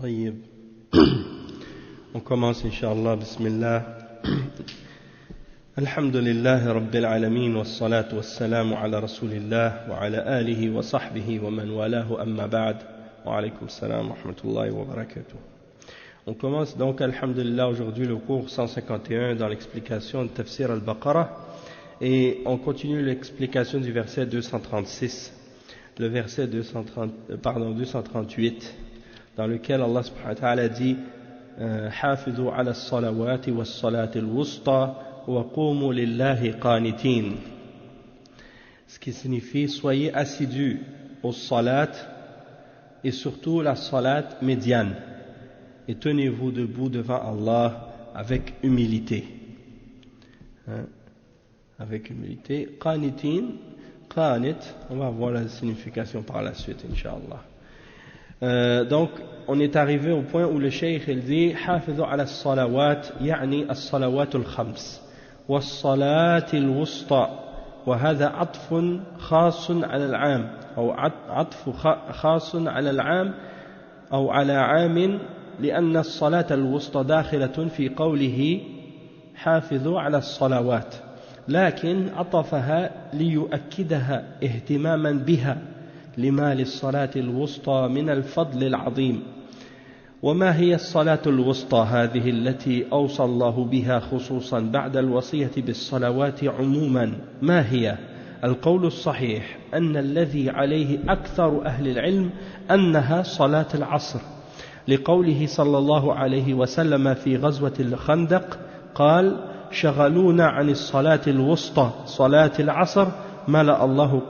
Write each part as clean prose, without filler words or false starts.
طيب. On commence Inch'Allah, Bismillah. Alhamdulillahi Rabbil Alamin, wassalatu wassalamu ala Rasulillah, wa ala alihi wa sahbihi wa man walahu, amma ba'd. Wa alaykum salam wa rahmatullahi wa barakatuh. On commence donc, Alhamdulillah, aujourd'hui le cours 151 dans l'explication de Tafsir al-Baqarah, et on continue l'explication du verset 236, le verset 238, dans lequel Allah subhanahu wa ta'ala dit حافظوا على الصلوات والصلاة الوسطى وقوموا لله قانتين, ce qui signifie soyez assidus aux salat et surtout la salat médiane, et tenez-vous debout devant Allah avec humilité, avec humilité. Qanitin, qanit, on va voir la signification par la suite Inch'Allah. Donc on est arrivé au point où le cheikh il dit حافظوا على الصلوات يعني الصلوات الخمس والصلاة الوسطى, وهذا عطف خاص على العام أو عطف خاص على العام أو على عام, لأن الصلاة الوسطى داخلة في قوله حافظوا على الصلوات, لكن عطفها ليؤكدها اهتماما بها لما للصلاة الوسطى من الفضل العظيم. وما هي الصلاة الوسطى هذه التي أوصى الله بها خصوصا بعد الوصية بالصلوات عموما؟ ما هي؟ القول الصحيح أن الذي عليه أكثر أهل العلم أنها صلاة العصر، لقوله صلى الله عليه وسلم في غزوة الخندق قال شغلونا عن الصلاة الوسطى صلاة العصر ملأ الله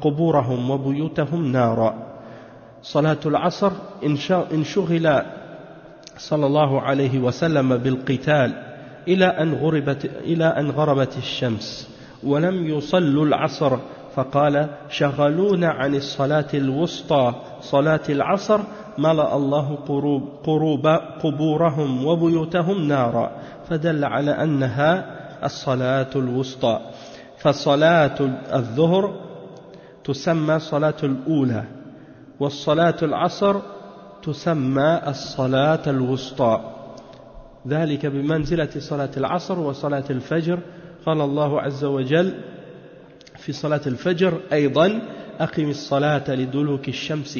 قبورهم وبيوتهم نارا. صلاة العصر إن شغل صلى الله عليه وسلم بالقتال إلى أن غربت الشمس ولم يصلوا العصر فقال شغلونا عن الصلاة الوسطى صلاة العصر ملأ الله قبورهم وبيوتهم نارا, فدل على أنها الصلاة الوسطى. فصلاة الظهر تسمى صلاة الأولى, والصلاة العصر تسمى الصلاة الوسطى, ذلك بمنزلة صلاة العصر وصلاة الفجر. قال الله عز وجل في صلاة الفجر أيضا أقم الصلاة لدلوك الشمس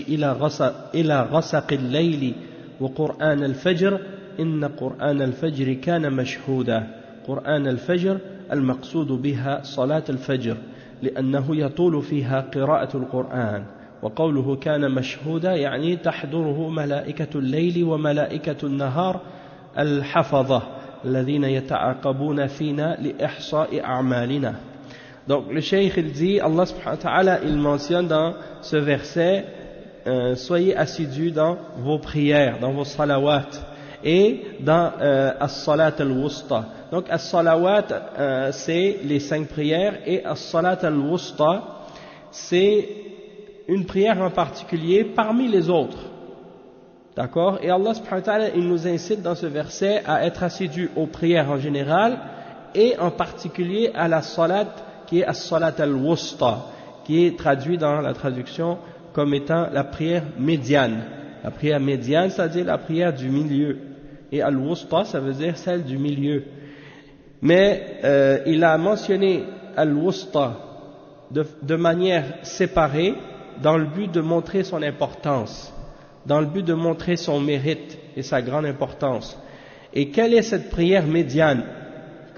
إلى غسق الليل وقرآن الفجر إن قرآن الفجر كان مشهودا. قرآن الفجر المقصود بها صلاة الفجر لأنه يطول فيها قراءة القرآن, وقوله كان مشهودا يعني تحضره ملائكة الليل وملائكة النهار الحفظة الذين يتعاقبون فينا لإحصاء أعمالنا. Donc le cheikh il dit, Allah subhanahu wa ta'ala il mentionne dans ce verset soyez assidus dans vos prières, dans vos salawat et dans as-salat al-wusta. Donc as-salawat c'est les 5 prières, et as-salat al-wusta c'est une prière en particulier parmi les autres. D'accord? Et Allah subhanahu wa ta'ala il nous incite dans ce verset à être assidus aux prières en général et en particulier à la salat qui est as-salat al-wusta, qui est traduit dans la traduction comme étant la prière médiane. La prière médiane, c'est-à-dire la prière du milieu, et al-wusta, ça veut dire celle du milieu. Mais il a mentionné al-wusta de manière séparée dans le but de montrer son importance, dans le but de montrer son mérite et sa grande importance. Et quelle est cette prière médiane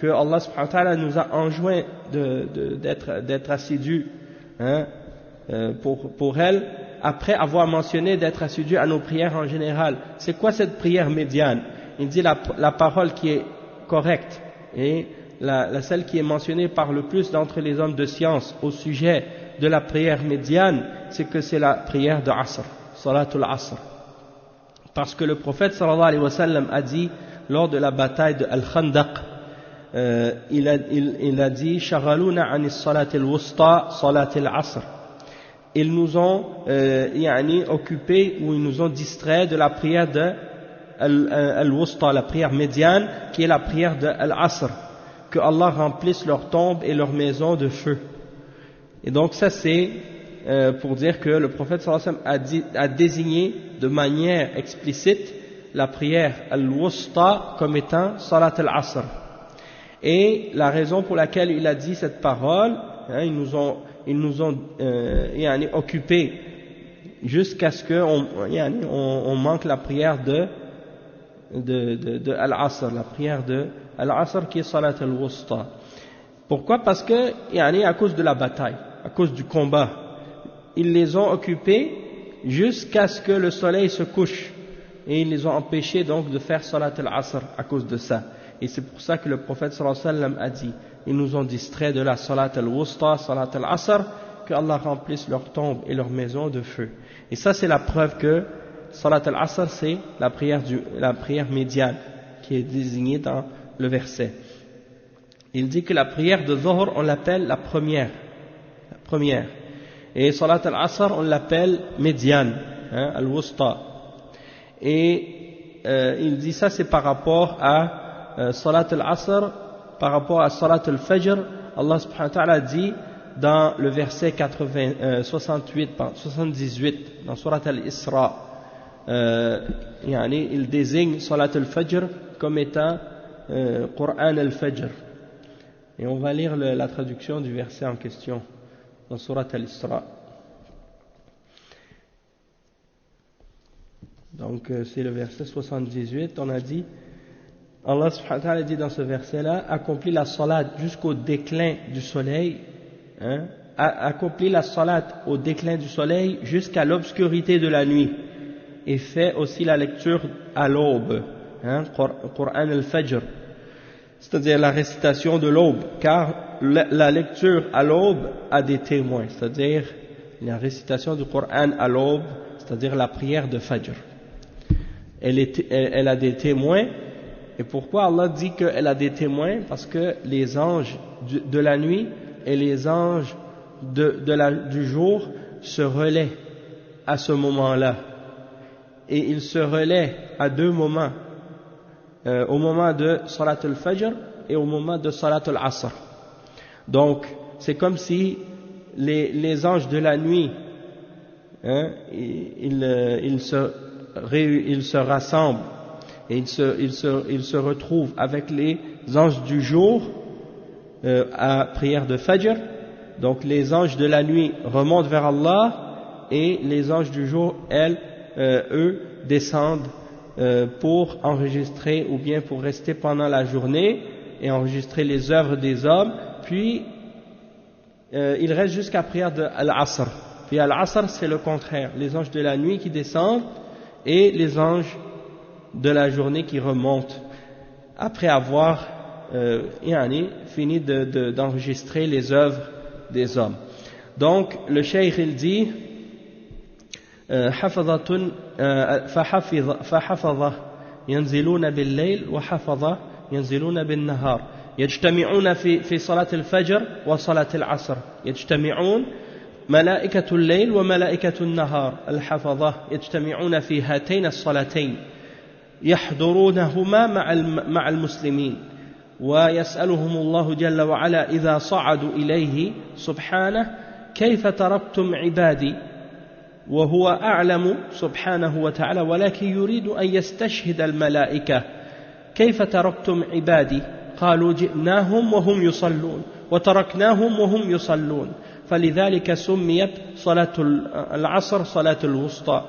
que Allah subhanahu wa ta'ala nous a enjoint d'être assidus pour elle, après avoir mentionné d'être assidus à nos prières en général? C'est quoi cette prière médiane? Il dit la parole qui est correcte et celle qui est mentionnée par le plus d'entre les hommes de science au sujet de la prière médiane, c'est que c'est la prière de Asr, Salatul Asr. Parce que le prophète sallallahu alayhi wa sallam a dit lors de la bataille de Al-Khandaq, il a dit Shaghaluna anis salatil wusta salatil asr. Ils nous ont occupés, ou ils nous ont distraits de la prière de Al-Wusta, la prière médiane, qui est la prière de Al-Asr, que Allah remplisse leurs tombes et leurs maisons de feu. Et donc ça c'est pour dire que le prophète sallallahu alayhi wa sallam a désigné de manière explicite la prière al-wusta comme étant salat al-asr. Et la raison pour laquelle il a dit cette parole, ils nous ont occupés jusqu'à ce qu'on manque la prière de al-asr, la prière de al-asr qui est salat al-wusta. Pourquoi? Parce que à cause de la bataille, à cause du combat, ils les ont occupés jusqu'à ce que le soleil se couche, et ils les ont empêchés donc de faire salat al-asr à cause de ça. Et c'est pour ça que le prophète sallallahu alayhi wa sallam a dit, ils nous ont distraits de la salat al-wusta, salat al-asr, que Allah remplisse leurs tombes et leurs maisons de feu. Et ça c'est la preuve que salat al-asr c'est la prière médiane qui est désignée dans le verset. Il dit que la prière de Dhuhr on l'appelle la première, et salat al-asr on l'appelle médiane, al-wusta. Et il dit ça c'est par rapport à salat al-asr, par rapport à salat al-fajr. Allah subhanahu wa ta'ala dit dans le verset 78 dans surat al-Isra, il désigne salat al-fajr comme étant Qur'an al-fajr. Et on va lire la traduction du verset en question dans surat al-Isra. Donc c'est le verset 78. On a dit, Allah subhanahu wa ta'ala dit dans ce verset-là, accomplit la salat jusqu'au déclin du soleil, accomplit la salat au déclin du soleil jusqu'à l'obscurité de la nuit, et fait aussi la lecture à l'aube, Qur'an al-Fajr, c'est-à-dire la récitation de l'aube, car la lecture à l'aube a des témoins, c'est-à-dire la récitation du Qur'an à l'aube, c'est-à-dire la prière de Fajr. Elle a des témoins. Et pourquoi Allah dit qu'elle a des témoins? Parce que les anges de la nuit et les anges du jour se relaient à ce moment-là. Et ils se relaient à deux moments, au moment de Salat al-Fajr et au moment de Salat al-Asr. Donc, c'est comme si les anges de la nuit, ils se rassemblent et ils se retrouvent avec les anges du jour à prière de Fajr. Donc les anges de la nuit remontent vers Allah et les anges du jour, eux descendent pour enregistrer ou bien pour rester pendant la journée et enregistrer les œuvres des hommes. Puis ils restent jusqu'à la prière de Al-Asr. Puis Al-Asr c'est le contraire, les anges de la nuit qui descendent et les anges de la journée qui remontent après avoir fini d'enregistrer les œuvres des hommes. Donc le cheikh il dit حفظة فحفظة ينزلون بالليل وحفظة ينزلون بالنهار يجتمعون في صلاة الفجر وصلاة العصر يجتمعون ملائكة الليل وملائكة النهار الحفظة يجتمعون في هاتين الصلاتين يحضرونهما مع المسلمين ويسألهم الله جل وعلا إذا صعدوا إليه سبحانه كيف تركتم عبادي وهو أعلم سبحانه وتعالى ولكن يريد أن يستشهد الملائكة كيف تركتم عبادي قالوا جئناهم وهم يصلون وتركناهم وهم يصلون فلذلك سميت صلاة العصر صلاة الوسطى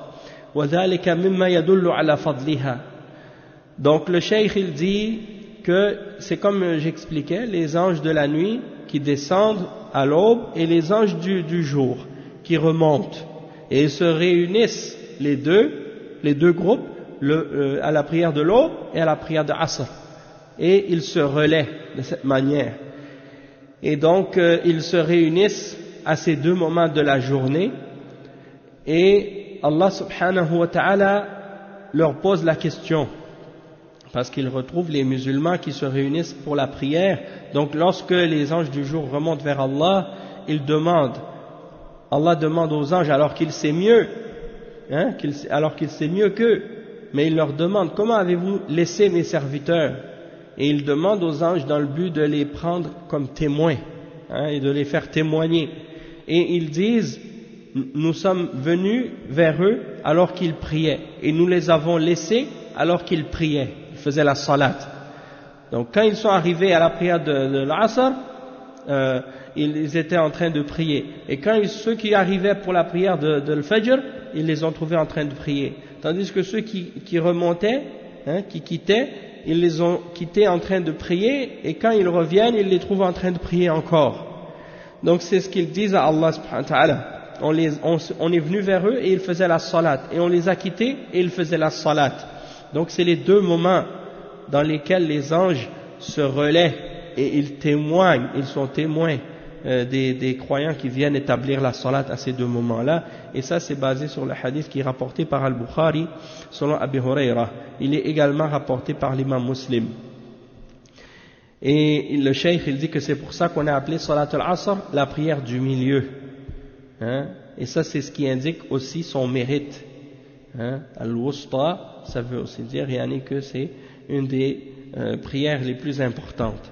وذلك مما يدل على فضلها. Donc le cheikh il dit que c'est comme j'expliquais, les anges de la nuit qui descendent à l'aube et les anges du jour qui remontent, et ils se réunissent les deux groupes à la prière de l'aube et à la prière de Asr, et ils se relaient de cette manière. Et donc ils se réunissent à ces deux moments de la journée, et Allah subhanahu wa ta'ala leur pose la question, parce qu'ils retrouvent les musulmans qui se réunissent pour la prière. Donc lorsque les anges du jour remontent vers Allah, Allah demande aux anges, alors qu'il sait mieux, alors qu'il sait mieux qu'eux, mais il leur demande, comment avez-vous laissé mes serviteurs? Et il demande aux anges dans le but de les prendre comme témoins, et de les faire témoigner. Et ils disent, nous sommes venus vers eux alors qu'ils priaient, et nous les avons laissés alors qu'ils priaient, ils faisaient la salat. Donc quand ils sont arrivés à la prière de l'Asr, ils étaient en train de prier, et quand ceux qui arrivaient pour la prière de l'Fajr, ils les ont trouvés en train de prier, tandis que ceux qui remontaient, qui quittaient, ils les ont quittés en train de prier, et quand ils reviennent, ils les trouvent en train de prier encore. Donc c'est ce qu'ils disent à Allah subhanahu wa ta'ala. On est venu vers eux et ils faisaient la salat, et on les a quittés et ils faisaient la salat. Donc c'est les deux moments dans lesquels les anges se relaient et ils témoignent, ils sont témoins des croyants qui viennent établir la salat à ces deux moments-là. Et ça c'est basé sur le hadith qui est rapporté par Al-Bukhari selon Abi Huraira. Il est également rapporté par l'imam Muslim. Et le cheikh il dit que c'est pour ça qu'on a appelé Salat al-Asr la prière du milieu. Et ça c'est ce qui indique aussi son mérite. Al-Wusta, ça veut aussi dire que c'est une des prières les plus importantes.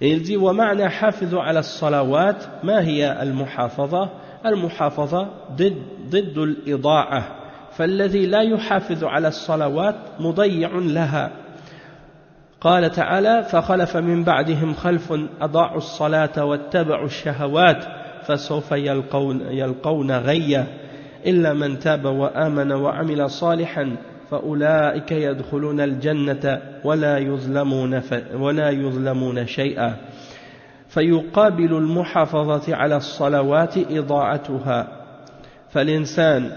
Et il dit وَمَعْنَا حَافِظُ عَلَى الصَّلَوَاتِ مَا هِيَ الْمُحَافَظَةِ الْمُحَافَظَةِ ضد الْإِضَاعَةِ فالذي لا يحافظ على الصلوات مضيع لها قال تعالى فخلف من بعدهم خلف أضاعوا الصلاة واتبعوا الشهوات فسوف يلقون غيا إلا من تاب وآمن وعمل صالحا فأولئك يدخلون الجنة ولا يظلمون شيئا فيقابل المحافظة على الصلوات إضاعتها فالإنسان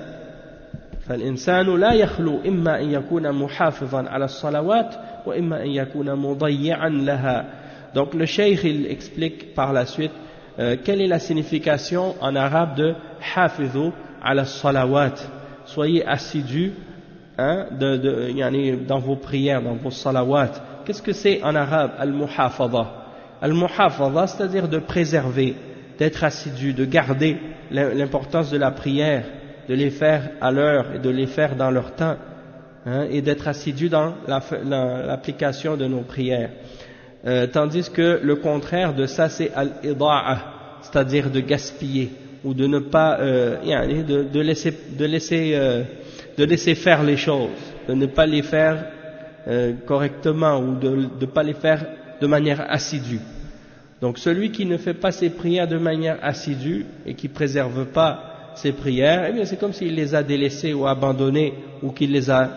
لا يخلو إما أن يكون محافظا على الصلوات وإما أن يكون مضيعا لها. Donc le cheikh il explique par la suite quelle est la signification en arabe de hafidhu ala salawat, soyez assidus dans vos prières, dans vos salawat. Qu'est-ce que c'est en arabe al-muhafadha? Al-muhafadha, c'est-à-dire de préserver, d'être assidu, de garder l'importance de la prière, de les faire à l'heure et de les faire dans leur temps, et d'être assidu dans l'application de nos prières. Tandis que le contraire de ça c'est al-ida'a, c'est-à-dire de gaspiller ou de ne pas de laisser faire les choses, de ne pas les faire correctement ou de ne pas les faire de manière assidue. Donc celui qui ne fait pas ses prières de manière assidue et qui préserve pas ses prières, eh bien c'est comme s'il les a délaissées ou abandonnées ou qu'il les a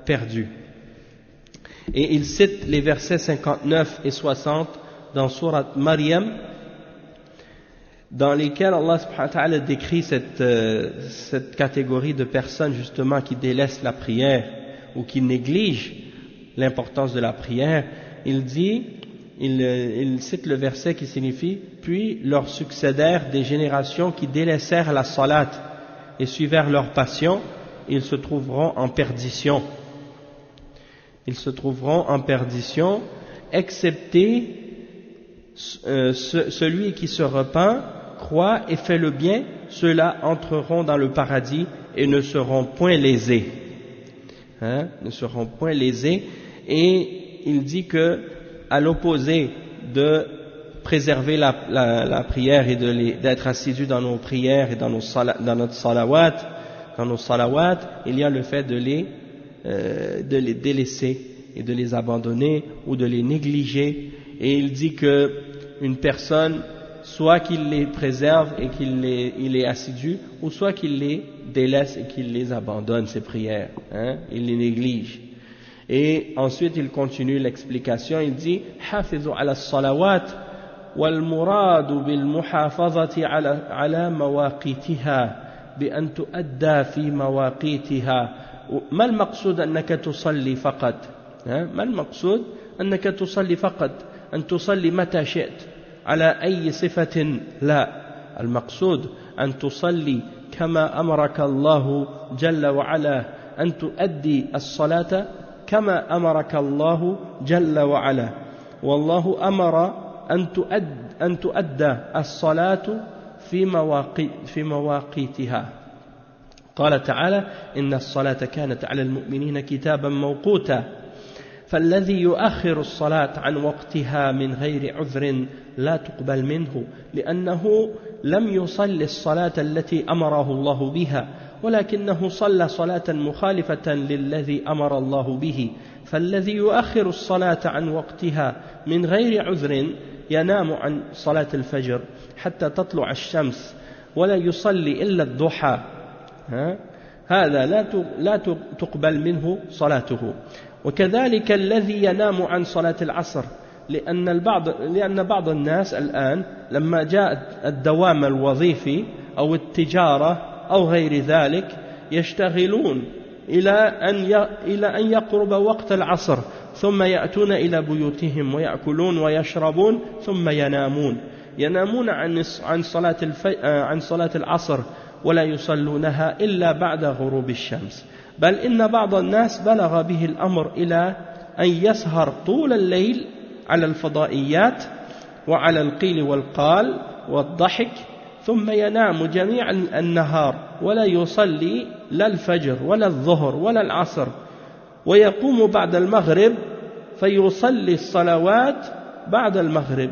perdues. Et il cite les versets 59 et 60 dans Sourate Maryam, dans lesquels Allah subhanahu wa ta'ala décrit cette catégorie de personnes justement qui délaissent la prière ou qui négligent l'importance de la prière. Il dit, il cite le verset qui signifie « Puis leur succédèrent des générations qui délaissèrent la salat et suivèrent leur passion, ils se trouveront en perdition. Ils se trouveront en perdition, excepté celui qui se repent, croit et fait le bien, ceux-là entreront dans le paradis et ne seront point lésés. Ne seront point lésés. Et il dit que, à l'opposé de préserver la prière et d'être assidu dans nos prières et dans notre salawat, il y a le fait de les délaisser et de les abandonner ou de les négliger. Et il dit que une personne, soit qu'il les préserve et qu'il est assidu, ou soit qu'il les délaisse et qu'il les abandonne, ces prières, il les néglige. Et ensuite il continue l'explication, il dit hafizu ala salawat wal muradu bil muhafazati ala mawaqitiha bi an tuadda fi mawaqitiha ما المقصود أنك تصلي فقط ما المقصود أنك تصلي فقط أن تصلي متى شئت على أي صفة لا المقصود أن تصلي كما أمرك الله جل وعلا أن تؤدي الصلاة كما أمرك الله جل وعلا والله أمر أن تؤدى الصلاة في مواقيتها قال تعالى إن الصلاة كانت على المؤمنين كتابا موقوتا فالذي يؤخر الصلاة عن وقتها من غير عذر لا تقبل منه لأنه لم يصل الصلاة التي أمره الله بها ولكنه صلى صلاة مخالفة للذي أمر الله به. فالذي يؤخر الصلاة عن وقتها من غير عذر ينام عن صلاة الفجر حتى تطلع الشمس ولا يصلي إلا الضحى، هذا لا تقبل منه صلاته. وكذلك الذي ينام عن صلاة العصر، لأن بعض الناس الآن لما جاء الدوام الوظيفي أو التجارة أو غير ذلك يشتغلون إلى أن يقرب وقت العصر ثم يأتون إلى بيوتهم ويأكلون ويشربون ثم ينامون عن صلاة العصر ولا يصلونها إلا بعد غروب الشمس. بل إن بعض الناس بلغ به الأمر إلى أن يسهر طول الليل على الفضائيات وعلى القيل والقال والضحك ثم ينام جميع النهار ولا يصلي لا الفجر ولا الظهر ولا العصر، ويقوم بعد المغرب فيصلي الصلوات بعد المغرب،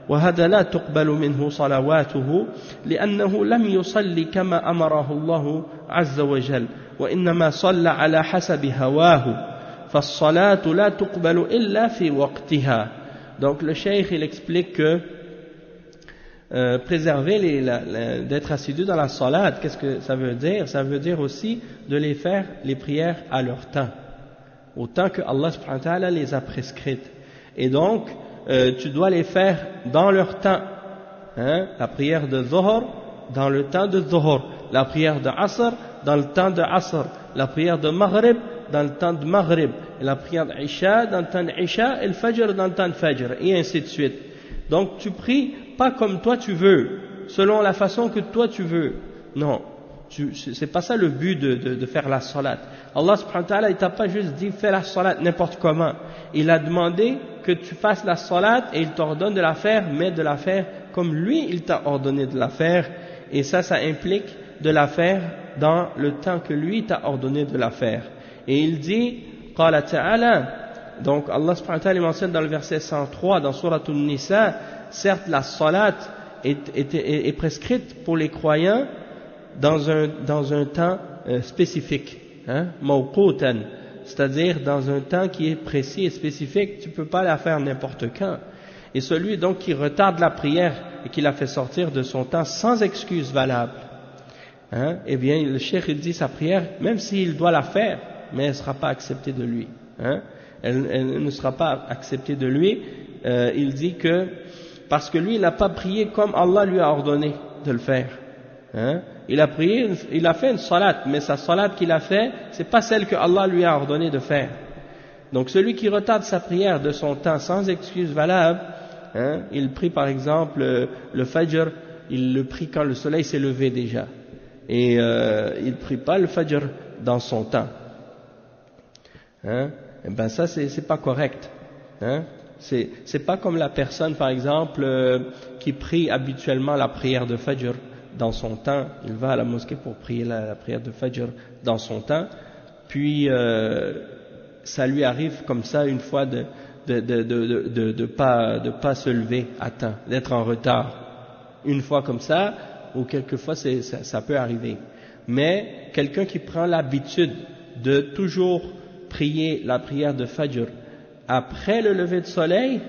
وهذا لا تقبل منه صلواته لأنه لم يصلي كما أمره الله عز وجل وإنما صلى على حسب هواه، فالصلاة لا تقبل إلا في وقتها. Donc le cheikh il explique que préserver d'être assidu dans la salat, qu'est-ce que ça veut dire? Ça veut dire aussi de les faire les prières à leur temps, au temps que Allah subhanahu wa ta'ala les a prescrites. Et donc tu dois les faire dans leur temps, la prière de Dhuhr dans le temps de Dhuhr, la prière de Asr dans le temps de Asr, la prière de Maghrib dans le temps de Maghrib, et la prière d'Isha dans le temps d'Isha, et le Fajr dans le temps de Fajr, et ainsi de suite. Donc tu pries pas comme toi tu veux, selon la façon que toi tu veux. Non, c'est pas ça le but de faire la salat. Allah subhanahu wa ta'ala, il t'a pas juste dit fais la salat n'importe comment. Il a demandé que tu fasses la salat et il t'ordonne de la faire, mais de la faire comme lui il t'a ordonné de la faire. Et ça implique de la faire dans le temps que lui t'a ordonné de la faire. Et il dit, Qala ta'ala, donc Allah subhanahu wa ta'ala mentionne dans le verset 103 dans Surat An-Nisa, certes la salat est prescrite pour les croyants dans un temps spécifique, mawqutan, c'est-à-dire dans un temps qui est précis et spécifique, tu ne peux pas la faire n'importe quand. Et celui donc qui retarde la prière et qui la fait sortir de son temps sans excuse valable, eh bien le cheikh il dit sa prière, même s'il doit la faire, mais elle ne sera pas acceptée de lui. Elle ne sera pas acceptée de lui. Il dit que parce que lui il n'a pas prié comme Allah lui a ordonné de le faire. Il a prié, il a fait une salat, mais sa salat qu'il a fait, c'est pas celle que Allah lui a ordonné de faire. Donc celui qui retarde sa prière de son temps sans excuse valable, il prie par exemple le Fajr, il le prie quand le soleil s'est levé déjà, et il prie pas le Fajr dans son temps. Et ben ça c'est pas correct. C'est pas comme la personne par exemple qui prie habituellement la prière de Fajr dans son temps. Il va à la mosquée pour prier la prière de Fajr dans son temps, puis ça lui arrive comme ça une fois de pas se lever à temps, d'être en retard. Une fois comme ça, ou quelquefois ça peut arriver. Mais quelqu'un qui prend l'habitude de toujours prier la prière de Fajr après le lever de soleil,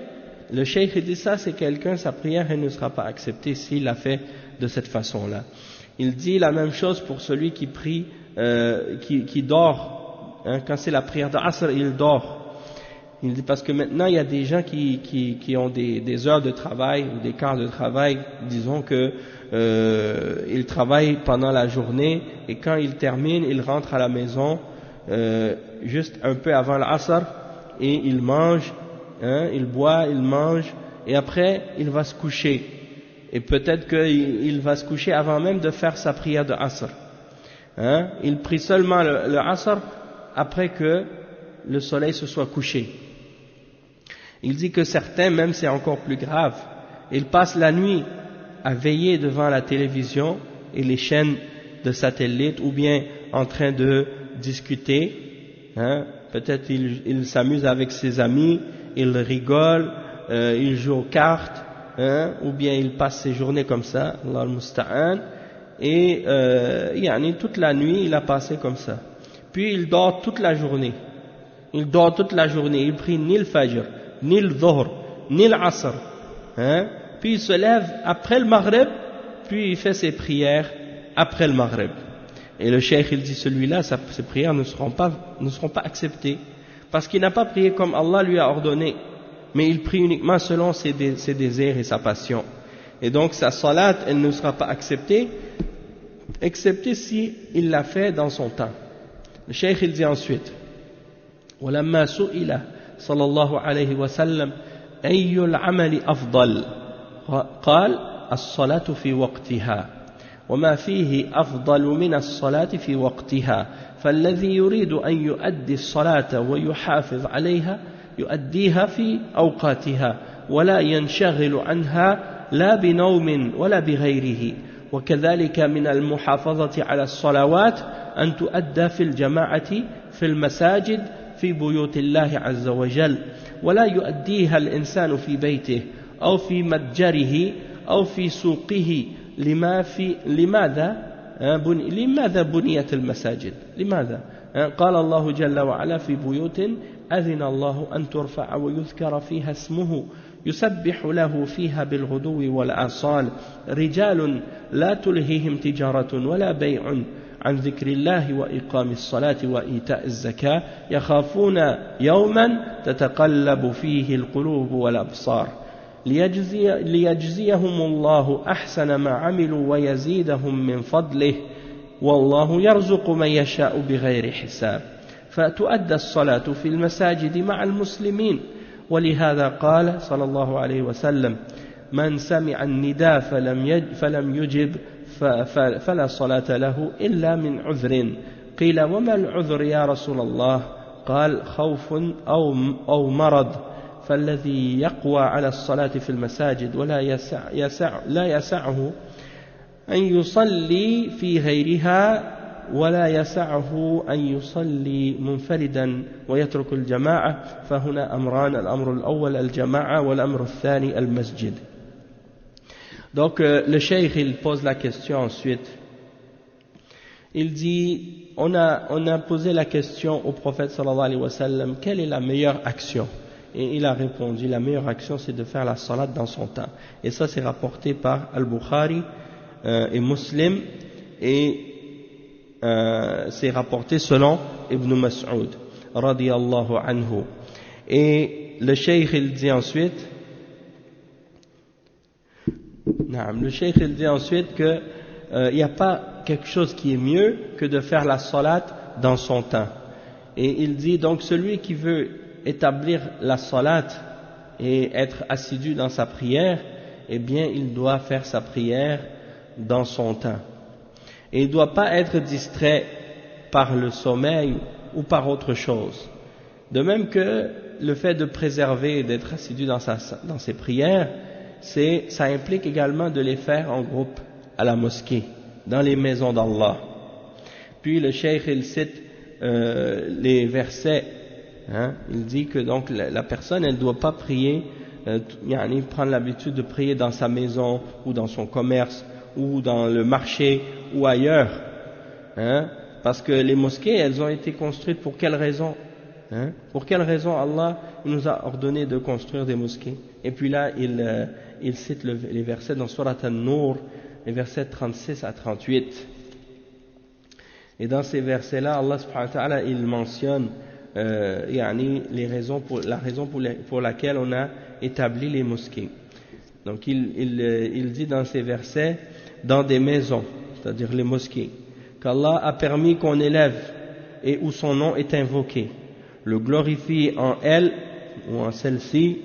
le cheikh dit ça, c'est quelqu'un, sa prière elle ne sera pas acceptée s'il l'a fait de cette façon-là. Il dit la même chose pour celui qui prie, qui dort, quand c'est la prière de Asr, il dort. Il dit parce que maintenant il y a des gens qui ont des heures de travail ou des quarts de travail, disons que ils travaillent pendant la journée et quand ils terminent, ils rentrent à la maison juste un peu avant l'Asr et il mange, il boit, il mange et après il va se coucher. Et peut-être qu'il va se coucher avant même de faire sa prière de Asr. Il prie seulement le Asr après que le soleil se soit couché. Il dit que certains, même c'est encore plus grave, ils passent la nuit à veiller devant la télévision et les chaînes de satellites ou bien en train de discuter peut-être il s'amuse avec ses amis, il rigole, il joue aux cartes, ou bien il passe ses journées comme ça, Allah al-Musta'an, et toute la nuit il a passé comme ça. Puis il dort toute la journée. Il dort toute la journée, il prie ni le Fajr, ni le Dhuhr, ni l'Asr. Puis il se lève après le Maghrib, puis il fait ses prières après le Maghrib. Et le cheikh il dit celui-là, ses prières ne seront pas acceptées, parce qu'il n'a pas prié comme Allah lui a ordonné, mais il prie uniquement selon ses désirs et sa passion. Et donc sa salat, elle ne sera pas acceptée, excepté si il l'a fait dans son temps. Le cheikh il dit ensuite, ولما سئل صلى الله عليه وسلم أي العمل أفضل قال الصلاة في وقتها وما فيه أفضل من الصلاة في وقتها فالذي يريد أن يؤدي الصلاة ويحافظ عليها يؤديها في أوقاتها ولا ينشغل عنها لا بنوم ولا بغيره وكذلك من المحافظة على الصلوات أن تؤدى في الجماعة في المساجد في بيوت الله عز وجل ولا يؤديها الإنسان في بيته أو في متجره أو في سوقه لماذا بنيت المساجد لماذا قال الله جل وعلا في بيوت أذن الله أن ترفع ويذكر فيها اسمه يسبح له فيها بالغدو والآصال رجال لا تلهيهم تجارة ولا بيع عن ذكر الله وإقام الصلاة وإيتاء الزكاة يخافون يوما تتقلب فيه القلوب والأبصار ليجزيهم الله أحسن ما عملوا ويزيدهم من فضله والله يرزق من يشاء بغير حساب فتؤدى الصلاة في المساجد مع المسلمين ولهذا قال صلى الله عليه وسلم من سمع النداء فلم يجب فلا صلاة له إلا من عذر قيل وما العذر يا رسول الله قال خوف أو مرض فالذي يقوى على الصلاة في المساجد ولا لا يسعه أن يصلي في غيرها ولا يسعه أن يصلي منفردا ويترك الجماعة فهنا أمران الأمر الأول الجماعة والأمر الثاني المسجد. Donc le cheikh il pose la question ensuite. Il dit on a posé la question au prophète sallallahu alayhi wa sallam, quelle est la meilleure action? Et il a répondu la meilleure action c'est de faire la salat dans son temps. Et ça c'est rapporté par Al-Bukhari et Muslim et c'est rapporté selon Ibn Mas'ud radiyallahu anhu. Et le cheikh il dit ensuite que il n'y a pas quelque chose qui est mieux que de faire la salat dans son temps. Et il dit donc celui qui veut établir la salat et être assidu dans sa prière, eh bien il doit faire sa prière dans son temps. Et il ne doit pas être distrait par le sommeil ou par autre chose. De même que le fait de préserver et d'être assidu dans ses prières, ça implique également de les faire en groupe à la mosquée, dans les maisons d'Allah. Puis le cheikh il cite les versets, il dit que donc la personne elle ne doit pas prier, prendre l'habitude de prier dans sa maison ou dans son commerce ou dans le marché ou ailleurs, parce que les mosquées elles ont été construites pour quelle raison? Pour quelle raison Allah nous a ordonné de construire des mosquées? Et puis là il cite les versets dans Surat An-Nur, les versets 36 à 38. Et dans ces versets-là, Allah subhanahu wa ta'ala il mentionne la raison pour laquelle on a établi les mosquées. Donc il dit dans ces versets, dans des maisons, c'est-à-dire les mosquées, qu'Allah a permis qu'on élève et où son nom est invoqué, le glorifie en elle ou en celle-ci,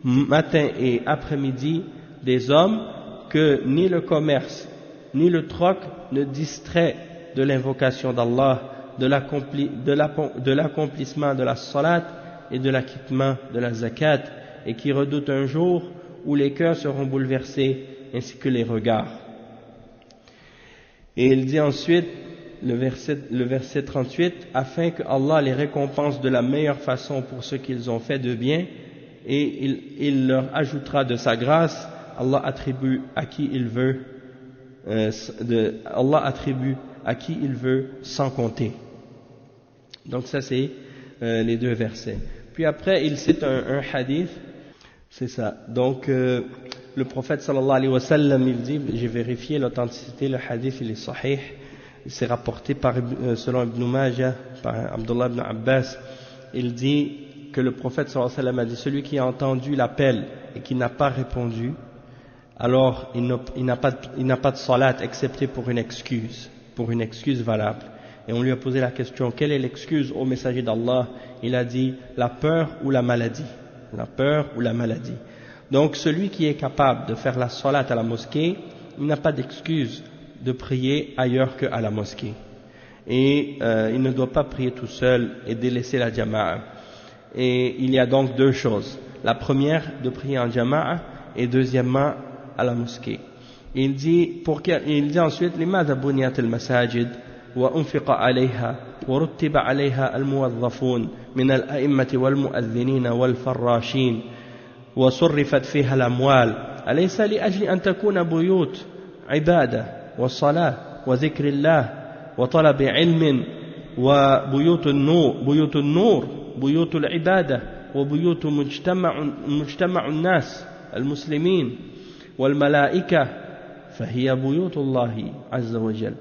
matin et après-midi, des hommes que ni le commerce ni le troc ne distrait de l'invocation d'Allah, de l'accomplissement de la salat et de l'acquittement de la zakat, et qui redoutent un jour où les cœurs seront bouleversés ainsi que les regards. Et il dit ensuite le verset 38, afin que Allah les récompense de la meilleure façon pour ce qu'ils ont fait de bien, et il leur ajoutera de sa grâce. Allah attribue à qui il veut, Allah attribue à qui il veut sans compter. Donc ça c'est les deux versets. Puis après il cite un hadith, c'est ça. Donc le prophète sallallahu alayhi wa sallam, il dit, j'ai vérifié l'authenticité, le hadith il est sahih, c'est rapporté selon Ibn Majah, par Abdullah ibn Abbas. Il dit que le prophète sallallahu alayhi wa sallam a dit, celui qui a entendu l'appel et qui n'a pas répondu, alors il n'a pas de salat excepté pour une excuse valable. Et on lui a posé la question, quelle est l'excuse au messager d'Allah? Il a dit, la peur ou la maladie. La peur ou la maladie. Donc celui qui est capable de faire la salat à la mosquée, il n'a pas d'excuse de prier ailleurs qu'à la mosquée. Et il ne doit pas prier tout seul et délaisser la jama'a. Et il y a donc deux choses. La première, de prier en jama'a, et deuxièmement, à la mosquée. Il dit ensuite, لماذا بنيت المساجد وأنفق عليها ورتب عليها الموظفون من الأئمة والمؤذنين والفراشين وصرفت فيها الأموال أليس لأجل أن تكون بيوت عبادة والصلاة وذكر الله وطلب علم وبيوت النور بيوت العبادة وبيوت مجتمع الناس المسلمين والملائكة فهي بيوت الله عز وجل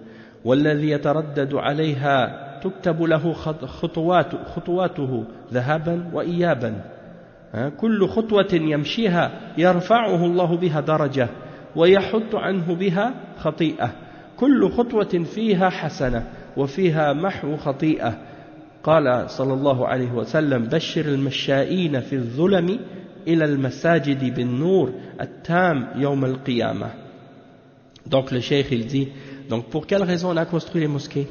والذي يتردد عليها تكتب له خطواته ذهابا وإيابا كل خطوة يمشيها يرفعه الله بها درجة ويحط عنه بها خطيئة كل خطوة فيها حسنة وفيها محو خطيئة قال صلى الله عليه وسلم بشر المشائين في الظلم إلى المساجد بالنور التام يوم القيامة. Donc le cheikh il dit, donc pour quelle raison on a construit les mosquées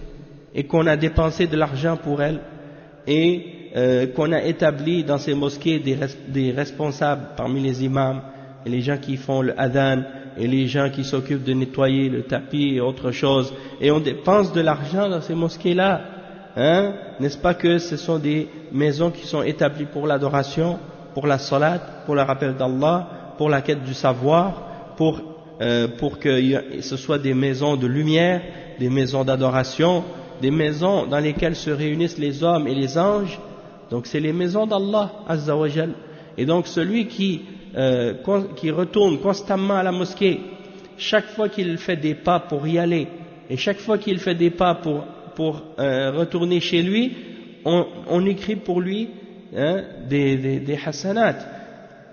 et qu'on a dépensé de l'argent pour elles et qu'on a établi dans ces mosquées des responsables parmi les imams et les gens qui font le adhan et les gens qui s'occupent de nettoyer le tapis et autre chose, et on dépense de l'argent dans ces mosquées là, n'est-ce pas que ce sont des maisons qui sont établies pour l'adoration, pour la salat, pour le rappel d'Allah, pour la quête du savoir, pour que ce soit des maisons de lumière, des maisons d'adoration, des maisons dans lesquelles se réunissent les hommes et les anges. Donc c'est les maisons d'Allah Azza wa Jal. Et donc celui qui retourne constamment à la mosquée, chaque fois qu'il fait des pas pour y aller, et chaque fois qu'il fait des pas pour retourner chez lui, on écrit pour lui des hasanat.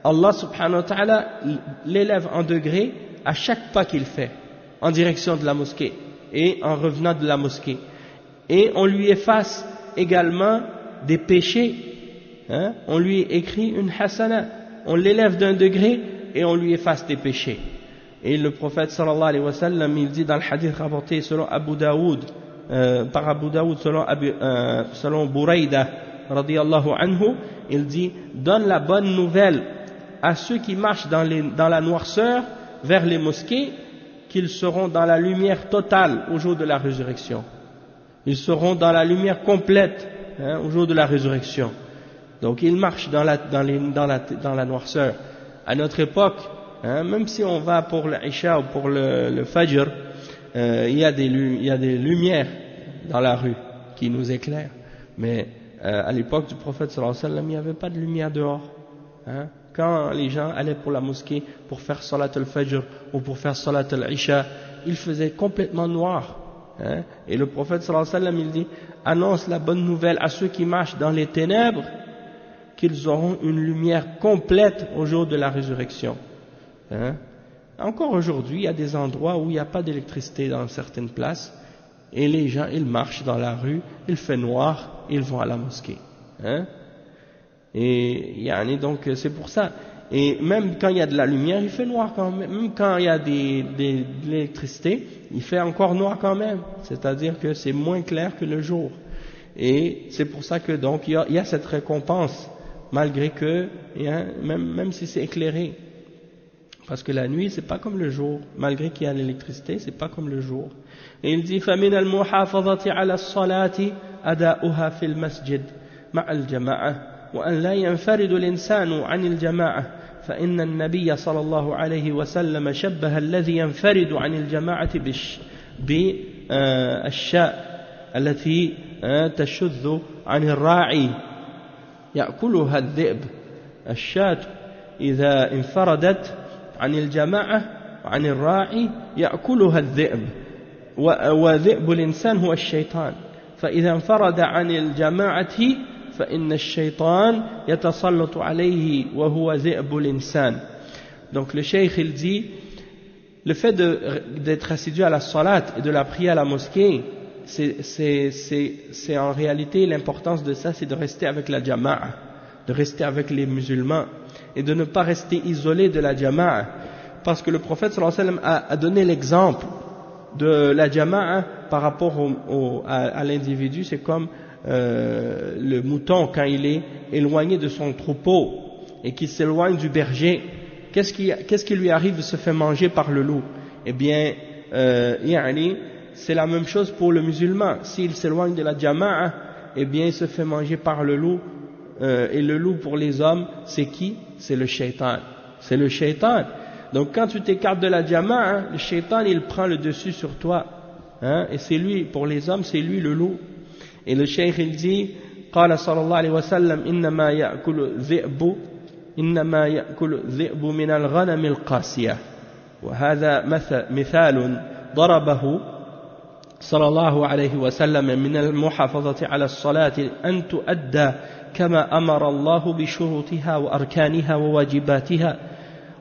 Allah subhanahu wa ta'ala l'élève en degré à chaque pas qu'il fait en direction de la mosquée et en revenant de la mosquée, et on lui efface également des péchés, on lui écrit une hasana, on l'élève d'un degré et on lui efface des péchés. Et le prophète sallallahu alayhi wa sallam, il dit dans le hadith rapporté selon Abu Daoud, par Abu Daoud selon Buraïda radiyallahu anhu, il dit, donne la bonne nouvelle à ceux qui marchent dans la noirceur vers les mosquées, qu'ils seront dans la lumière totale au jour de la résurrection. Ils seront dans la lumière complète au jour de la résurrection. Donc ils marchent dans la noirceur. À notre époque, même si on va pour l'Isha ou pour le Fajr, il y a des lumières dans la rue qui nous éclairent. Mais à l'époque du prophète sallallahu alayhi wa sallam, il n'y avait pas de lumière dehors. Quand les gens allaient pour la mosquée pour faire salat al-fajr ou pour faire salat al-isha, il faisait complètement noir. Et le prophète sallallahu alayhi wa sallam, il dit, annonce la bonne nouvelle à ceux qui marchent dans les ténèbres, qu'ils auront une lumière complète au jour de la résurrection. Encore aujourd'hui, il y a des endroits où il n'y a pas d'électricité dans certaines places, et les gens, ils marchent dans la rue, il fait noir, ils vont à la mosquée. Et donc c'est pour ça. Et même quand il y a de la lumière, il fait noir quand même. Même quand il y a de l'électricité, il fait encore noir quand même. C'est-à-dire que c'est moins clair que le jour. Et c'est pour ça que donc il y a cette récompense, malgré que, même si c'est éclairé. Parce que la nuit, c'est pas comme le jour. Malgré qu'il y a l'électricité, c'est pas comme le jour. Et il dit فَمِنَ الْمُحَافَظَةِ عَلَى الصَّلَاةِ أَدَاؤُهَا فِي الْمَسْجِدِ مع الجماعة وأن لا ينفرد الإنسان عن الجماعة فإن النبي صلى الله عليه وسلم شبه الذي ينفرد عن الجماعة بالشاة التي تشذ عن الراعي يأكلها الذئب. الشاة إذا انفردت عن الجماعة عن الراعي يأكلها الذئب وذئب الإنسان هو الشيطان فإذا انفرد عن الجماعة فإن الشيطان يتسلط عليه وهو ذئب الإنسان. Donc le cheikh il dit le fait d'être assidu à la salat et de la prière à la mosquée, c'est en réalité l'importance de ça, c'est de rester avec la jama'a, de rester avec les musulmans et de ne pas rester isolé de la jama'a, parce que le prophète sallallahu alayhi wa sallam a donné l'exemple de la jama'a par rapport à l'individu. C'est comme le mouton quand il est éloigné de son troupeau et qu'il s'éloigne du berger. Qu'est-ce qui lui arrive? Il se fait manger par le loup. Eh bien, c'est la même chose pour le musulman. S'il s'éloigne de la jama'a, eh bien il se fait manger par le loup. Et le loup pour les hommes, c'est qui? C'est le shaitan. C'est le shaitan. Donc quand tu t'écartes de la jama'a, le shaitan il prend le dessus sur toi. Et c'est lui, pour les hommes, c'est lui le loup. Et le cheikh il dit قال صلى الله عليه وسلم إنما يأكل الذئب من الغنم القاسية. وهذا مثال ضربه صلى الله عليه وسلم من المحافظة على الصلاة أن تؤدى كما أمر الله بشروطها وأركانها وواجباتها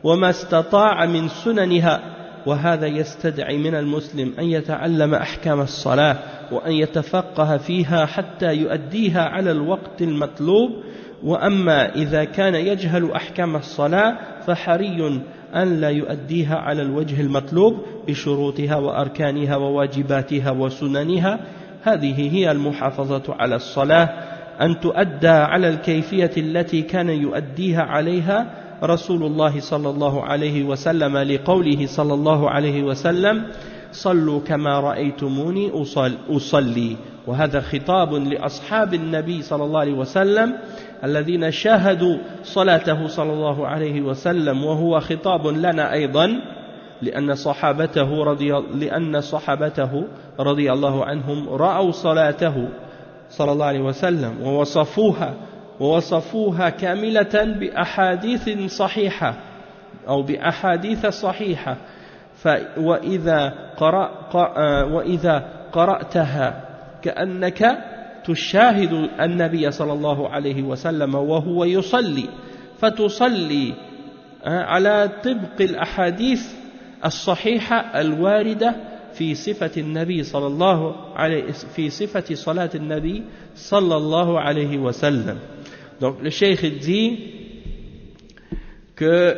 وما استطاع من سننها. وهذا يستدعي من المسلم أن يتعلم أحكام الصلاة وأن يتفقه فيها حتى يؤديها على الوقت المطلوب. وأما إذا كان يجهل أحكام الصلاة فحري أن لا يؤديها على الوجه المطلوب بشروطها وأركانها وواجباتها وسننها. هذه هي المحافظة على الصلاة، أن تؤدى على الكيفية التي كان يؤديها عليها رسول الله صلى الله عليه وسلم لقوله صلى الله عليه وسلم صلوا كما رأيتموني أصلي. وهذا خطاب لأصحاب النبي صلى الله عليه وسلم الذين شاهدوا صلاته صلى الله عليه وسلم، وهو خطاب لنا أيضا لأن صحابته رضي الله عنهم رأوا صلاته صلى الله عليه وسلم ووصفوها كاملة بأحاديث صحيحة أو بأحاديث صحيحة. وإذا قرأتها كأنك تشاهد النبي صلى الله عليه وسلم وهو يصلي، فتصلي على طبق الأحاديث الصحيحة الواردة في صفة النبي صلى الله عليه في صفة صلاة النبي صلى الله عليه وسلم. Donc le cheikh dit que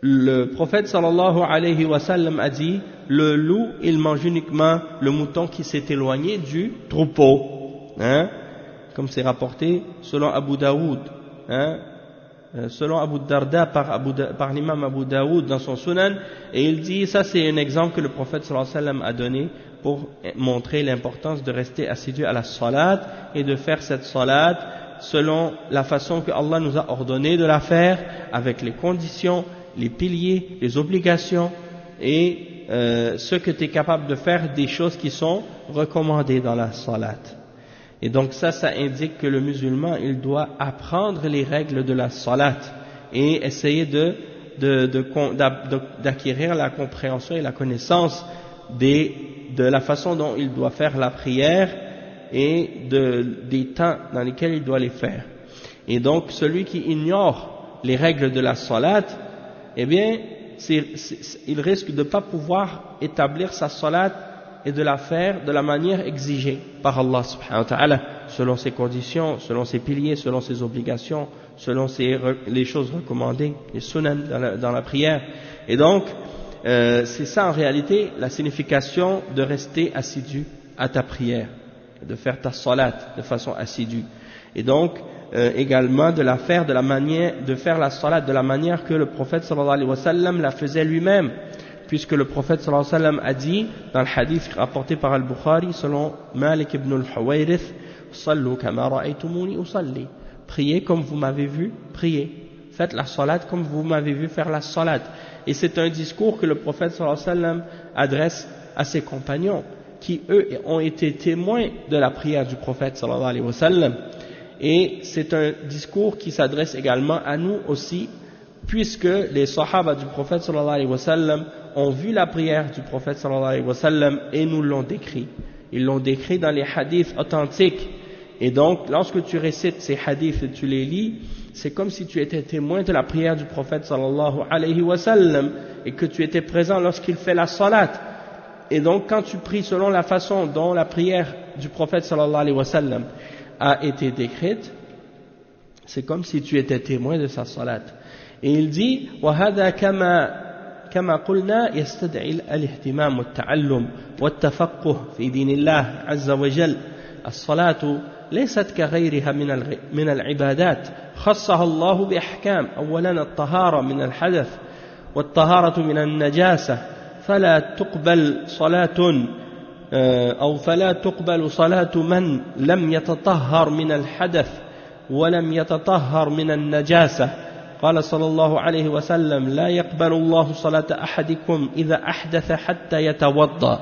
le prophète sallallahu alayhi wa sallam a dit le loup il mange uniquement le mouton qui s'est éloigné du troupeau, comme c'est rapporté selon Abu Daoud, selon Abu Darda par l'imam Abu Daoud dans son Sunan. Et il dit, ça c'est un exemple que le prophète sallallahu alayhi wa sallam a donné pour montrer l'importance de rester assidu à la salat et de faire cette salat selon la façon que Allah nous a ordonné de la faire, avec les conditions, les piliers, les obligations et ce que tu es capable de faire des choses qui sont recommandées dans la salat. Et donc ça indique que le musulman il doit apprendre les règles de la salat et essayer d'acquérir la compréhension et la connaissance de la façon dont il doit faire la prière et des temps dans lesquels il doit les faire. Et donc celui qui ignore les règles de la salat, eh bien il risque de ne pas pouvoir établir sa salat et de la faire de la manière exigée par Allah subhanahu wa ta'ala, selon ses conditions, selon ses piliers, selon ses obligations, selon les choses recommandées, les sunan dans la prière. Et donc c'est ça en réalité la signification de rester assidu à ta prière, de faire ta salat de façon assidue. Et donc également de faire la salat de la manière que le prophète sallallahu alayhi wa sallam la faisait lui-même, puisque le prophète sallallahu alayhi wa sallam a dit dans le hadith rapporté par Al-Bukhari selon Malik ibn al-Huwayrith, sallu kama ra'aytumuni usalli, priez comme vous m'avez vu prier, faites la salat comme vous m'avez vu faire la salat. Et c'est un discours que le prophète sallallahu alayhi wa sallam adresse à ses compagnons qui eux ont été témoins de la prière du prophète sallallahu alayhi wa sallam. Et c'est un discours qui s'adresse également à nous aussi, puisque les sahaba du prophète sallallahu alayhi wa sallam ont vu la prière du prophète sallallahu alayhi wa sallam et nous l'ont décrit. Ils l'ont décrit dans les hadiths authentiques. Et donc, lorsque tu récites ces hadiths et tu les lis, c'est comme si tu étais témoin de la prière du prophète sallallahu alayhi wa sallam et que tu étais présent lorsqu'il fait la salat. Et donc, quand tu pries selon la façon dont la prière du prophète sallallahu alayhi wa sallam a été décrite, c'est comme si tu étais témoin de sa salat. Et il dit وهذا كما قلنا يستدعي الاهتمام والتعلم والتفقه في دين الله عز وجل. الصلاة ليست كغيرها من العبادات، خصها الله بأحكام. أولا الطهارة من الحدث والطهارة من النجاسة، فلا تقبل صلاة من لم يتطهر من الحدث ولم يتطهر من النجاسة. قال صلى الله عليه وسلم لا يقبل الله صلاة أحدكم إذا أحدث حتى يتوضأ.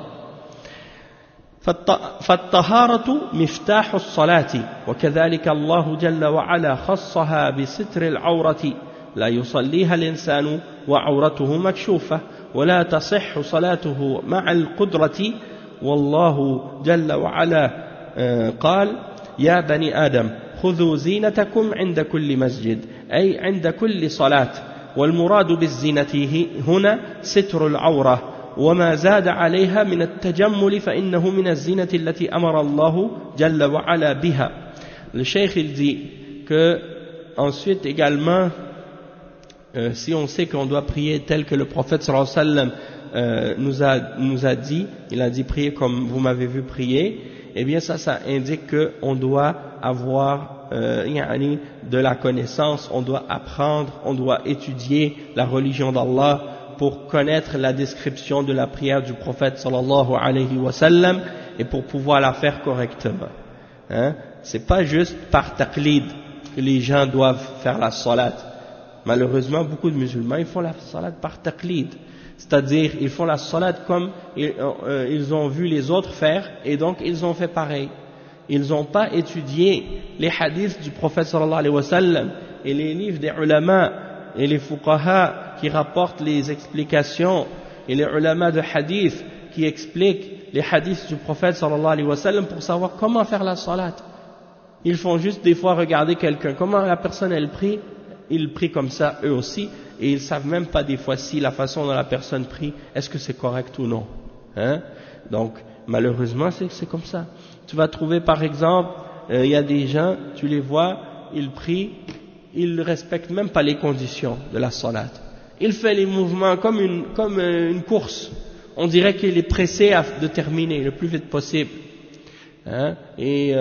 فالطهارة مفتاح الصلاة، وكذلك الله جل وعلا خصها بستر العورة، لا يصليها الإنسان وعورته مكشوفة ولا تصح صلاته مع القدرة. والله جل وعلا قال يا بني آدم خذوا زينتكم عند كل مسجد، أي عند كل صلاة. والمراد بالزينة هنا ستر العورة، وما زاد عليها من التجمل فإنه من الزينة التي أمر الله جل وعلا بها. Le cheikh il dit que ensuite également si on sait qu'on doit prier tel que le prophète sallallahu alayhi wa sallam nous a dit, il a dit prier comme vous m'avez vu prier, eh bien ça indique qu'on doit avoir de la connaissance, on doit apprendre, on doit étudier la religion d'Allah pour connaître la description de la prière du prophète sallallahu alayhi wa sallam et pour pouvoir la faire correctement. C'est pas juste par taqlid que les gens doivent faire la salat. Malheureusement, beaucoup de musulmans ils font la salat par taqlid, c'est-à-dire ils font la salat comme ils ont vu les autres faire et donc ils ont fait pareil. Ils n'ont pas étudié les hadiths du prophète sallallahu alayhi wa sallam et les livres des ulama et les fuqaha qui rapportent les explications et les ulama de hadith qui expliquent les hadiths du prophète sallallahu alayhi wa sallam pour savoir comment faire la salat. Ils font juste des fois regarder quelqu'un, comment la personne elle prie, ils prient comme ça eux aussi et ils savent même pas des fois si la façon dont la personne prie, est-ce que c'est correct ou non. Donc malheureusement c'est comme ça. Tu vas trouver par exemple, il y a des gens, tu les vois, ils prient, ils ne respectent même pas les conditions de la salat. Il fait les mouvements comme une course. On dirait qu'il est pressé de terminer le plus vite possible. Et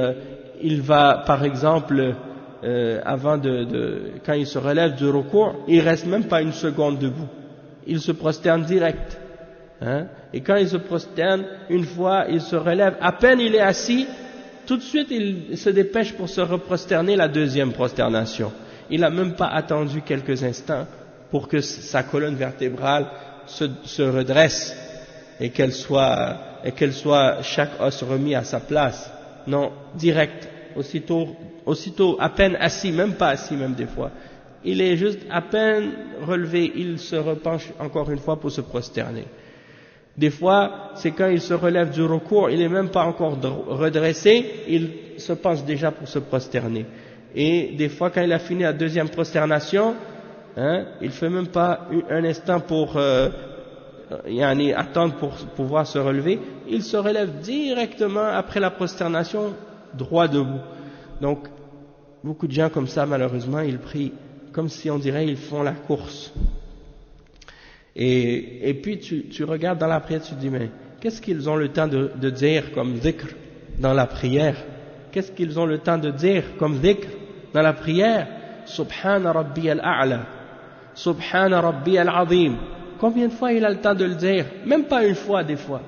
il va, par exemple, quand il se relève du ruku', il reste même pas une seconde debout. Il se prosterne direct. Et quand il se prosterne, une fois il se relève, à peine il est assis, tout de suite il se dépêche pour se reprosterner la deuxième prosternation. Il n'a même pas attendu quelques instants pour que sa colonne vertébrale se redresse et qu'elle soit chaque os remis à sa place. Non, direct, aussitôt à peine assis, même pas assis même des fois. Il est juste à peine relevé, il se repenche encore une fois pour se prosterner. Des fois, c'est quand il se relève du ruku', il n'est même pas encore redressé, il se penche déjà pour se prosterner. Et des fois, quand il a fini la deuxième prosternation, il fait même pas un instant pour attendre pour pouvoir se relever, il se relève directement après la prosternation, droit debout. Donc, beaucoup de gens comme ça, malheureusement, ils prient comme si on dirait ils font la course. Et puis tu regardes dans la prière, tu te dis mais qu'est-ce qu'ils ont le temps de dire comme dhikr dans la prière? Qu'est-ce qu'ils ont le temps de dire comme dhikr dans la prière, Subhana Rabbi al-A'la, Subhana Rabbi al-Azim. Combien de fois il a le temps de le dire? Même pas une fois des fois.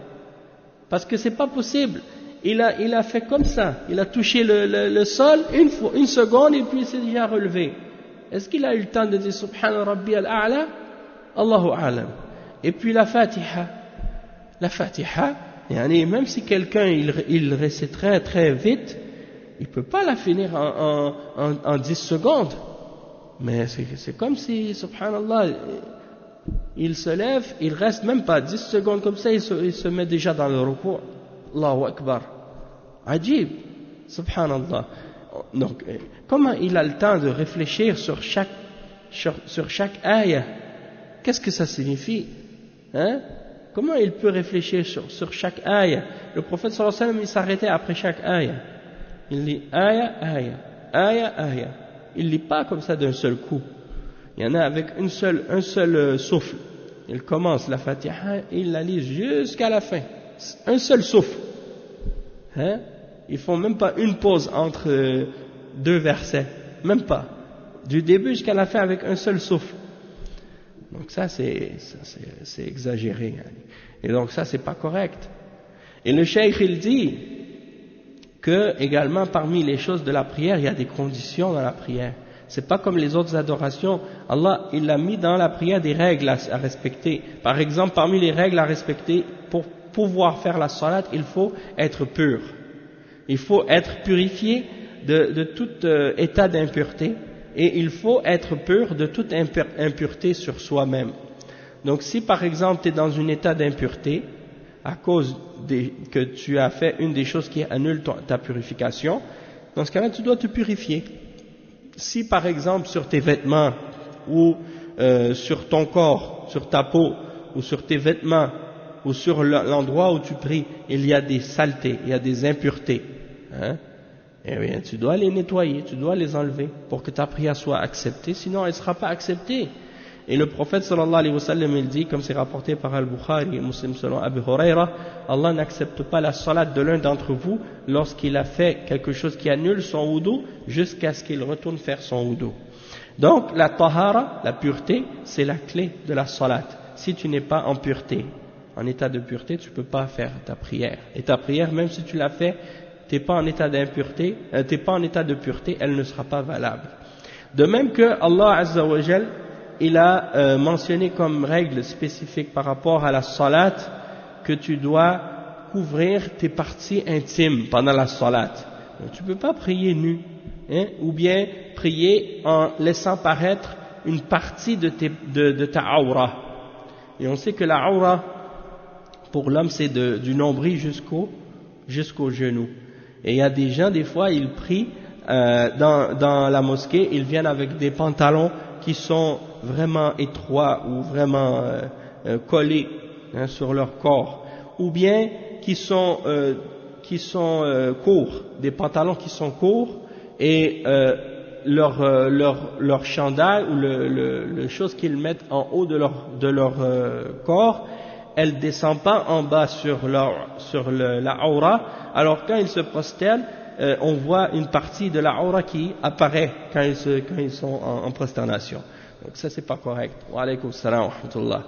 Parce que c'est pas possible. Il a fait comme ça. Il a touché le sol une seconde et puis il s'est déjà relevé. Est-ce qu'il a eu le temps de dire Subhana Rabbi al-A'la? Allahu A'lam. Et puis la Fatiha. La Fatiha, même si quelqu'un il récite très très vite, il peut pas la finir en 10 secondes. Mais c'est comme si, subhanallah, il se lève, il reste même pas 10 secondes comme ça, il se met déjà dans le recours. Allahu Akbar. Ajib. Subhanallah. Donc, comment il a le temps de réfléchir sur chaque ayah? Qu'est-ce que ça signifie? Comment il peut réfléchir sur chaque ayah? Le prophète sallallahu alayhi wa sallam, il s'arrêtait après chaque ayah. Il lit ayah, ayah, ayah, ayah. Il lit pas comme ça d'un seul coup. Il y en a avec un seul souffle. Il commence la Fatiha et il la lit jusqu'à la fin. Un seul souffle. Ils font même pas une pause entre deux versets. Même pas. Du début jusqu'à la fin avec un seul souffle. Donc ça c'est exagéré. Et donc ça c'est pas correct. Et le cheikh il dit que également parmi les choses de la prière, il y a des conditions dans la prière. C'est pas comme les autres adorations. Allah, il a mis dans la prière des règles à respecter. Par exemple, parmi les règles à respecter, pour pouvoir faire la salat, il faut être pur. Il faut être purifié de tout état d'impureté. Et il faut être pur de toute impureté sur soi-même. Donc si par exemple tu es dans un état d'impureté, à cause que tu as fait une des choses qui annule ta purification, dans ce cas-là tu dois te purifier. Si par exemple sur tes vêtements ou sur ton corps, sur ta peau ou sur tes vêtements ou sur l'endroit où tu pries, il y a des saletés, il y a des impuretés, eh bien tu dois les nettoyer, tu dois les enlever pour que ta prière soit acceptée, sinon elle ne sera pas acceptée. Et le prophète sallallahu alayhi wa sallam il dit, comme c'est rapporté par Al-Bukhari et Muslim selon Abu Huraira, Allah n'accepte pas la salat de l'un d'entre vous lorsqu'il a fait quelque chose qui annule son wudu jusqu'à ce qu'il retourne faire son wudu. Donc la tahara, la pureté, c'est la clé de la salat. Si tu n'es pas en pureté, en état de pureté, tu ne peux pas faire ta prière. Et ta prière, même si tu l'as fait, tu n'es pas en état d'impureté, tu n'es pas en état de pureté, elle ne sera pas valable. De même que Allah Azza wa Jal, il a mentionné comme règle spécifique par rapport à la salat que tu dois couvrir tes parties intimes pendant la salat. Donc, tu ne peux pas prier nu, ou bien prier en laissant paraître une partie de ta aura. Et on sait que la aura pour l'homme c'est du nombril jusqu'au genou. Et il y a des gens, des fois, ils prient dans la mosquée, ils viennent avec des pantalons qui sont vraiment étroits ou vraiment collés sur leur corps, ou bien qui sont courts, des pantalons qui sont courts et leur chandail ou le chose qu'ils mettent en haut de leur corps, elle descend pas en bas sur la aura. Alors quand ils se prosternent, on voit une partie de la aura qui apparaît quand ils sont en prosternation. Donc ça c'est pas correct. Wa alaykum salam wa rahmatullah.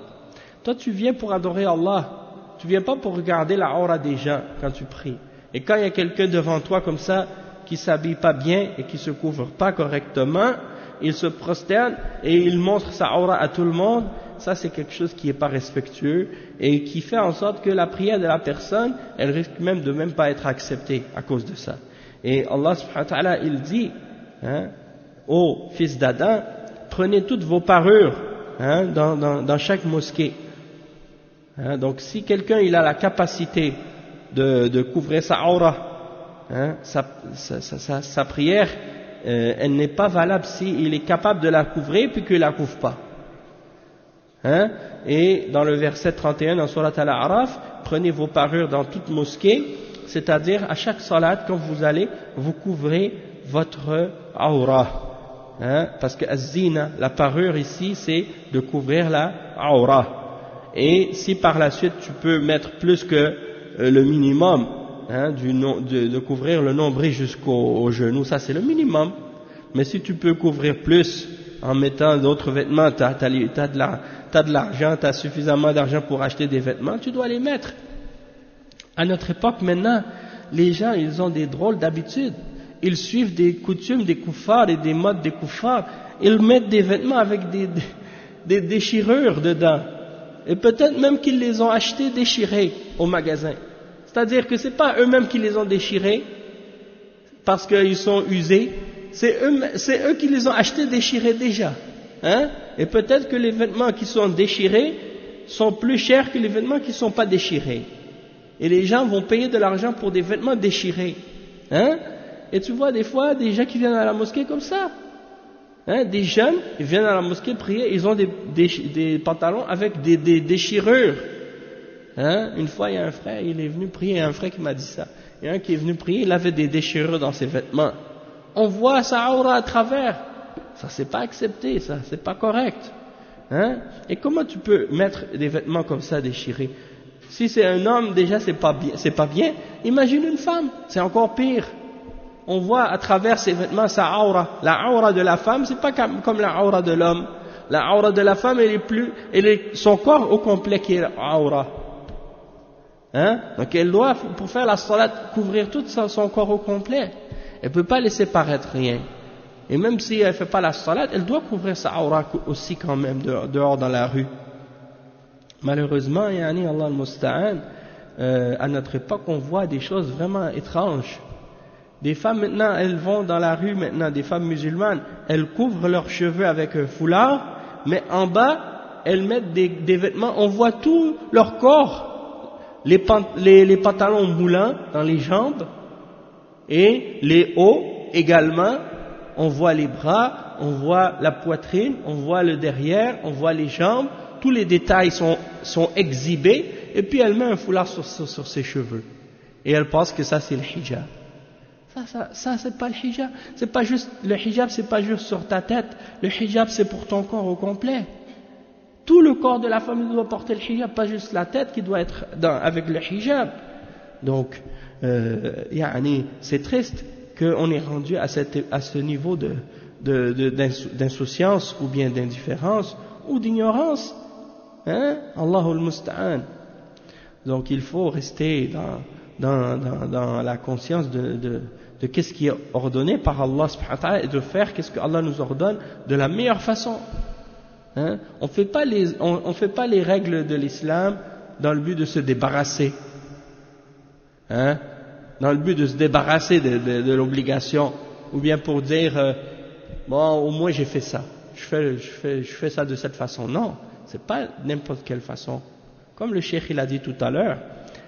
Toi tu viens pour adorer Allah, tu viens pas pour regarder la aura des gens quand tu pries. Et quand il y a quelqu'un devant toi comme ça qui s'habille pas bien et qui se couvre pas correctement, il se prosterne et il montre sa aura à tout le monde. Ça c'est quelque chose qui est pas respectueux et qui fait en sorte que la prière de la personne, elle risque même de même pas être acceptée à cause de ça. Et Allah subhanahu wa ta'ala il dit, ô fils d'Adam, prenez toutes vos parures dans chaque mosquée. Donc si quelqu'un il a la capacité de couvrir sa aura, sa prière, elle n'est pas valable s'il est capable de la couvrir puis qu'il la couvre pas. Et dans le verset 31 dans Surat Al-A'raf, prenez vos parures dans toute mosquée, c'est-à-dire à chaque salat quand vous allez, vous couvrez votre aura. Parce que az-zina, la parure ici, c'est de couvrir la aura. Et si par la suite tu peux mettre plus que le minimum, de couvrir le nombril jusqu'au genou, ça c'est le minimum. Mais si tu peux couvrir plus en mettant d'autres vêtements, t'as de l'argent, t'as suffisamment d'argent pour acheter des vêtements, tu dois les mettre. À notre époque maintenant, les gens, ils ont des drôles d'habitudes. Ils suivent des coutumes des koufars et des modes des koufars. Ils mettent des vêtements avec des déchirures dedans. Et peut-être même qu'ils les ont achetés déchirés au magasin. C'est-à-dire que c'est pas eux-mêmes qui les ont déchirés parce qu'ils sont usés. C'est eux qui les ont achetés déchirés déjà. Hein? Et peut-être que les vêtements qui sont déchirés sont plus chers que les vêtements qui ne sont pas déchirés. Et les gens vont payer de l'argent pour des vêtements déchirés. Hein? Et tu vois des fois des gens qui viennent à la mosquée comme ça. Hein? Des jeunes, ils viennent à la mosquée prier, ils ont des pantalons avec des déchirures. Hein? Une fois, il y a un frère, il est venu prier, il y a un frère qui m'a dit ça. Il y a un qui est venu prier, il avait des déchirures dans ses vêtements. On voit sa aura à travers. Ça, c'est pas accepté, ça, c'est pas correct. Hein? Et comment tu peux mettre des vêtements comme ça déchirés? Si c'est un homme, déjà, c'est pas bien. Imagine une femme, c'est encore pire. On voit à travers ses vêtements sa aura. La aura de la femme, c'est pas comme la aura de l'homme. La aura de la femme, son corps au complet qui est aura. Hein? Donc elle doit, pour faire la salat, couvrir tout son corps au complet. Elle ne peut pas laisser paraître rien. Et même si elle ne fait pas la salat, elle doit couvrir sa aura aussi quand même dehors dans la rue. Malheureusement, yani Allah al-Musta'an, à notre époque, on voit des choses vraiment étranges. Des femmes maintenant, elles vont dans la rue maintenant, des femmes musulmanes, elles couvrent leurs cheveux avec un foulard, mais en bas, elles mettent des vêtements, on voit tout leur corps, les pantalons moulants dans les jambes, et les hauts également, on voit les bras, on voit la poitrine, on voit le derrière, on voit les jambes, tous les détails sont exhibés, et puis elle met un foulard sur ses cheveux. Et elle pense que ça c'est le hijab. Ça c'est pas le hijab. Le hijab c'est pas juste sur ta tête, le hijab c'est pour ton corps au complet. Tout le corps de la femme doit porter le hijab, pas juste la tête qui doit être avec le hijab. Donc, c'est triste qu'on est rendu à ce niveau d'insouciance ou bien d'indifférence ou d'ignorance. Hein? Allahul Musta'an. Donc il faut rester dans la conscience de qu'est-ce qui est ordonné par Allah subhanahu wa ta'ala et de faire qu'est-ce que Allah nous ordonne de la meilleure façon. Hein? On fait pas les règles de l'islam dans le but de se débarrasser. Hein? Dans le but de se débarrasser de l'obligation, ou bien pour dire bon, au moins j'ai fait ça, je fais ça de cette façon. Non, c'est pas n'importe quelle façon. Comme le cheikh il a dit tout à l'heure,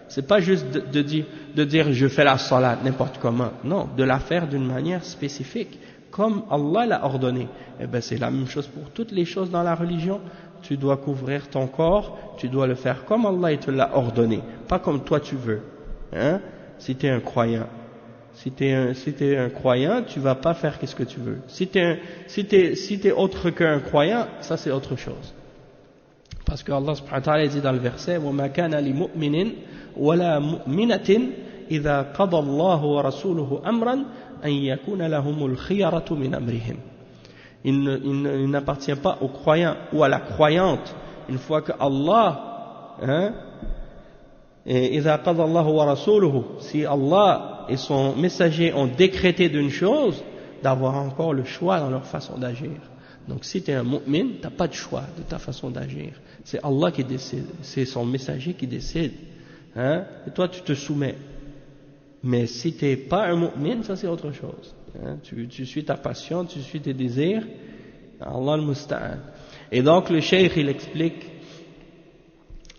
c'est pas juste de dire je fais la salat n'importe comment. Non, de la faire d'une manière spécifique, comme Allah l'a ordonné. Eh ben c'est la même chose pour toutes les choses dans la religion. Tu dois couvrir ton corps, tu dois le faire comme Allah te l'a ordonné, pas comme toi tu veux. Hein? Si tu es un croyant. Si tu es un croyant, tu vas pas faire qu'est-ce que tu veux. Si t'es autre qu'un croyant, ça c'est autre chose. Parce que Allah subhanahu wa ta'ala dit dans le verset وَمَا كَانَ لِمُؤْمِنٍ وَلَا مُؤْمِنَةٍ إِذَا قَضَى اللَّهُ وَرَسُولُهُ أَمْرًا أَنْ يَكُونَ لَهُمُ الْخِيَرَةُ مِنْ أَمْرِهِمْ. Il n'appartient pas au croyant ou à la croyante, une fois que Allah, إِذَا قَضَى اللَّهُ وَرَسُولُهُ, si Allah et son messager ont décrété d'une chose, d'avoir encore le choix dans leur façon d'agir. Donc si tu es un mu'min, tu n'as pas de choix de ta façon d'agir. C'est Allah qui décide, c'est son messager qui décide. Hein? Et toi tu te soumets. Mais si tu n'es pas un mu'min, ça c'est autre chose. Hein? Tu suis ta passion, tu suis tes désirs. Allah al-Musta'an. Et donc le cheikh il explique,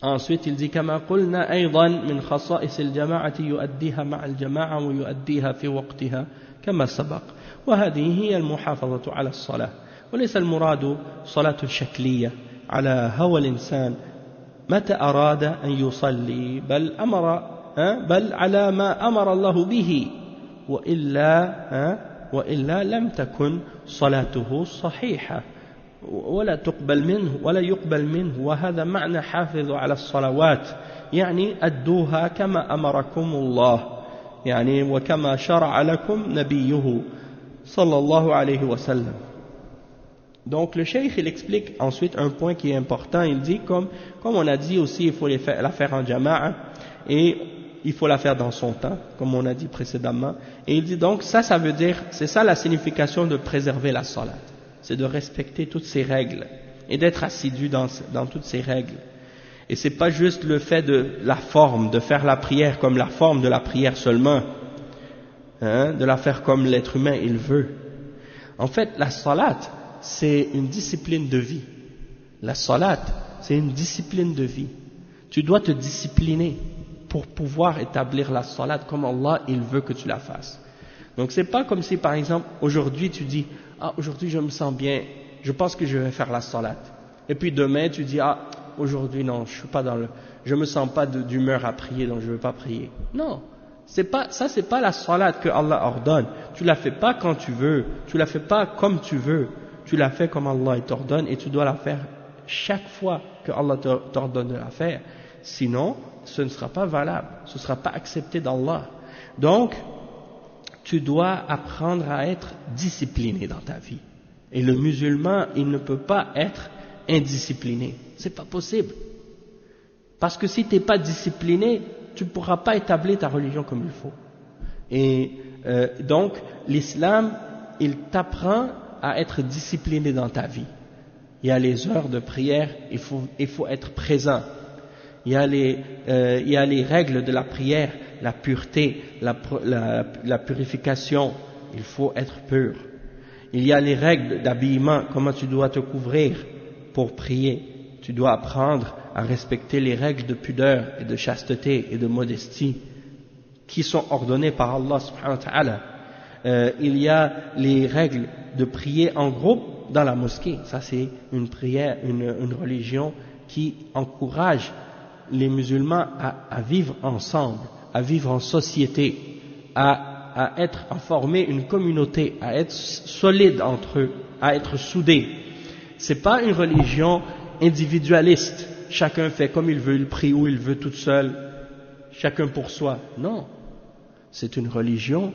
ensuite il dit كما قلنا أيضا من خصائص الجماعة يؤديها مع الجماعة ويؤديها في وقتها كما سبق وهذه هي المحافظة على الصلاة وليس المراد صلاة شكلية على هوى الإنسان متى أراد أن يصلي بل على ما أمر الله به وإلا لم تكن صلاته صحيحة ولا يقبل منه وهذا معنى حافظوا على الصلوات يعني أدوها كما أمركم الله يعني وكما شرع لكم نبيه sallallahu alayhi wa sallam. Donc le cheikh il explique ensuite un point qui est important, il dit comme on a dit aussi il faut la faire en jama'a et il faut la faire dans son temps, comme on a dit précédemment, et il dit donc ça veut dire, c'est ça la signification de préserver la salat, c'est de respecter toutes ces règles et d'être assidu dans toutes ces règles. Et c'est pas juste le fait de la forme, de faire la prière comme la forme de la prière seulement, de la faire comme l'être humain il veut. En fait, la salat, c'est une discipline de vie. La salat, c'est une discipline de vie. Tu dois te discipliner pour pouvoir établir la salat comme Allah il veut que tu la fasses. Donc c'est pas comme si par exemple aujourd'hui tu dis aujourd'hui je me sens bien, je pense que je vais faire la salat. Et puis demain tu dis aujourd'hui non, je me sens pas d'humeur à prier donc je veux pas prier. Non, c'est pas la salat que Allah ordonne. Tu la fais pas quand tu veux, tu la fais pas comme tu veux, tu la fais comme Allah t'ordonne et tu dois la faire chaque fois que Allah t'ordonne de la faire. Sinon, ce ne sera pas valable, ce ne sera pas accepté d'Allah. Donc, tu dois apprendre à être discipliné dans ta vie. Et le musulman, il ne peut pas être indiscipliné. C'est pas possible. Parce que si tu n'es pas discipliné, tu ne pourras pas établir ta religion comme il faut. Et donc, l'islam, il t'apprend à être discipliné dans ta vie. Il y a les heures de prière, il faut être présent. Il y a les règles de la prière, la pureté, la purification, il faut être pur. Il y a les règles d'habillement, comment tu dois te couvrir pour prier. Tu dois apprendre à respecter les règles de pudeur et de chasteté et de modestie qui sont ordonnées par Allah subhanahu wa ta'ala. Il y a les règles de prier en groupe dans la mosquée. Ça c'est une prière, une religion qui encourage les musulmans à vivre ensemble, à vivre en société, à former une communauté, à être solide entre eux, à être soudés. C'est pas une religion individualiste. Chacun fait comme il veut, il prie où il veut tout seul, chacun pour soi. Non. C'est une religion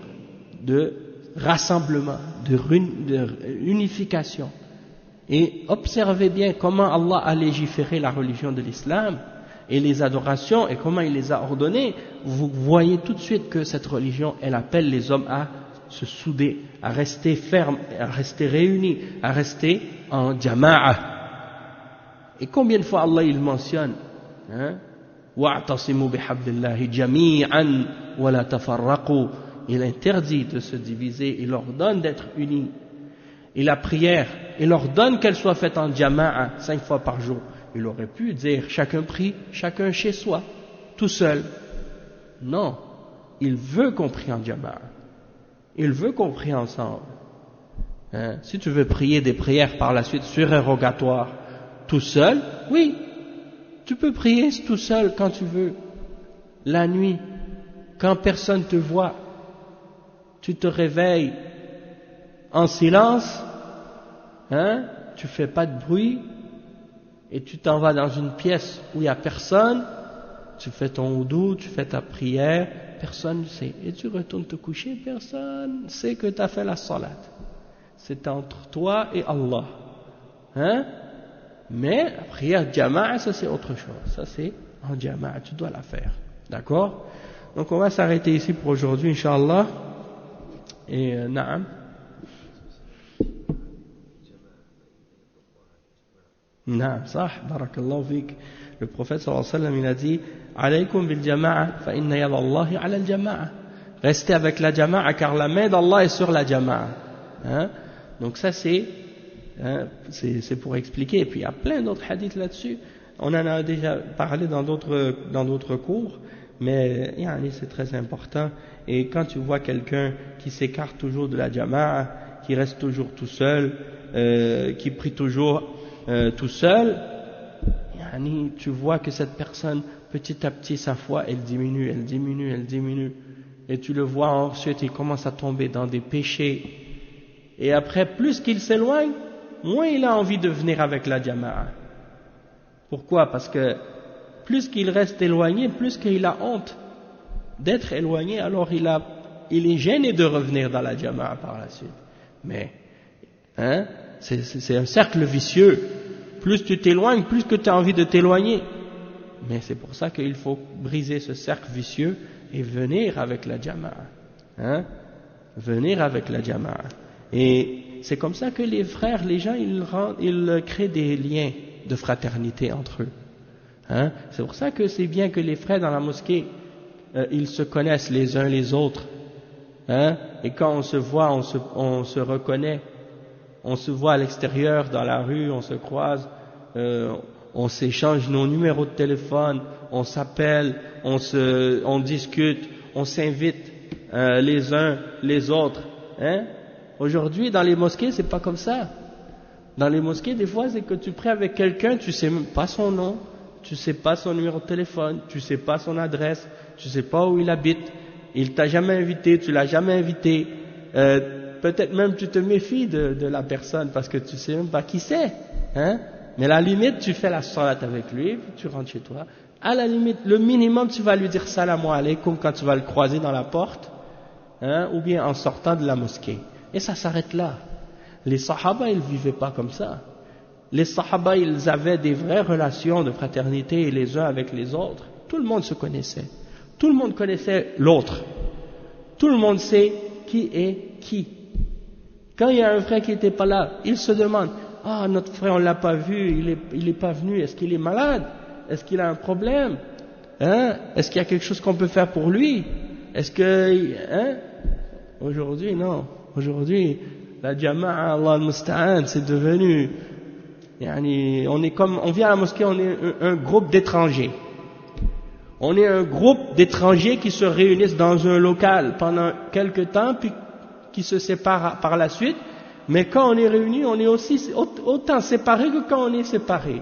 de rassemblement, de unification. Et observez bien comment Allah a légiféré la religion de l'islam et les adorations et comment il les a ordonnées. Vous voyez tout de suite que cette religion, elle appelle les hommes à se souder, à rester fermes, à rester réunis, à rester en jama'a. Et combien de fois Allah il mentionne wa'tasimu bihablillahi jami'an wa la tafarraqu. Il interdit de se diviser, il ordonne d'être unis. Et la prière, il ordonne qu'elle soit faite en jama'a 5 fois par jour. Il aurait pu dire chacun prie, chacun chez soi, tout seul. Non, il veut qu'on prie en jama'a. Il veut qu'on prie ensemble. Si tu veux prier des prières par la suite surérogatoires, tout seul, oui, tu peux prier tout seul quand tu veux. La nuit, quand personne te voit, tu te réveilles en silence, tu fais pas de bruit, et tu t'en vas dans une pièce où il n'y a personne, tu fais ton wudu, tu fais ta prière, personne ne sait. Et tu retournes te coucher, personne ne sait que tu as fait la salat. C'est entre toi et Allah. Mais la prière jama'a, ça c'est autre chose. Ça c'est en jama'a, tu dois la faire. D'accord? Donc on va s'arrêter ici pour aujourd'hui, Inch'Allah. Et na'am. Naam, sah, barakallahu fik. Le prophète sallallahu alayhi wa sallam, il a dit alaykum bil jama'a fa inna yad Allahi ala al jama'a. Restez avec la jama'a car la main d'Allah est sur la jama'a. Donc ça c'est pour expliquer. Et puis il y a plein d'autres hadiths là-dessus. On en a déjà parlé dans d'autres cours, mais c'est très important. Et quand tu vois quelqu'un qui s'écarte toujours de la jama'a, qui reste toujours tout seul, qui prie toujours tout seul, tu vois que cette personne, petit à petit, sa foi, elle diminue, et tu le vois ensuite, il commence à tomber dans des péchés, et après, plus qu'il s'éloigne, moins il a envie de venir avec la jama'a. Pourquoi? Parce que plus qu'il reste éloigné, plus qu'il a honte d'être éloigné, alors il est gêné de revenir dans la jama'a par la suite. Mais, hein, c'est un cercle vicieux. Plus tu t'éloignes, plus que tu as envie de t'éloigner. Mais c'est pour ça qu'il faut briser ce cercle vicieux et venir avec la jama'a. Hein? Venir avec la jama'a. Et c'est comme ça que les frères, les gens, ils créent des liens de fraternité entre eux. Hein? C'est pour ça que c'est bien que les frères dans la mosquée, ils se connaissent les uns les autres. Hein? Et quand on se voit, on se reconnaît. On se voit à l'extérieur, dans la rue, on se croise, on s'échange nos numéros de téléphone, on s'appelle, on discute, on s'invite les uns les autres. Hein? Aujourd'hui, dans les mosquées, c'est pas comme ça. Dans les mosquées, des fois, c'est que tu pries avec quelqu'un, tu sais même pas son nom, tu sais pas son numéro de téléphone, tu sais pas son adresse, tu sais pas où il habite, il t'a jamais invité, tu l'as jamais invité. Peut-être même tu te méfies de la personne parce que tu sais même pas qui c'est, hein? Mais à la limite, tu fais la salat avec lui, puis tu rentres chez toi. À la limite, le minimum, tu vas lui dire salam alaykoum quand tu vas le croiser dans la porte, hein? Ou bien en sortant de la mosquée. Et ça s'arrête là. Les sahaba, ils vivaient pas comme ça. Les sahaba, ils avaient des vraies relations de fraternité les uns avec les autres. Tout le monde se connaissait. Tout le monde connaissait l'autre. Tout le monde sait qui est qui. Quand il y a un frère qui n'était pas là, il se demande, ah, notre frère, on l'a pas vu, il est pas venu, est-ce qu'il est malade? Est-ce qu'il a un problème? Hein? Est-ce qu'il y a quelque chose qu'on peut faire pour lui? Est-ce que, hein? Aujourd'hui, non. Aujourd'hui, la jama'a, Allah al-Musta'an, c'est devenu, on vient à la mosquée, on est un groupe d'étrangers. On est un groupe d'étrangers qui se réunissent dans un local pendant quelque temps, puis qui se séparent par la suite, mais quand on est réunis, on est aussi autant séparés que quand on est séparés.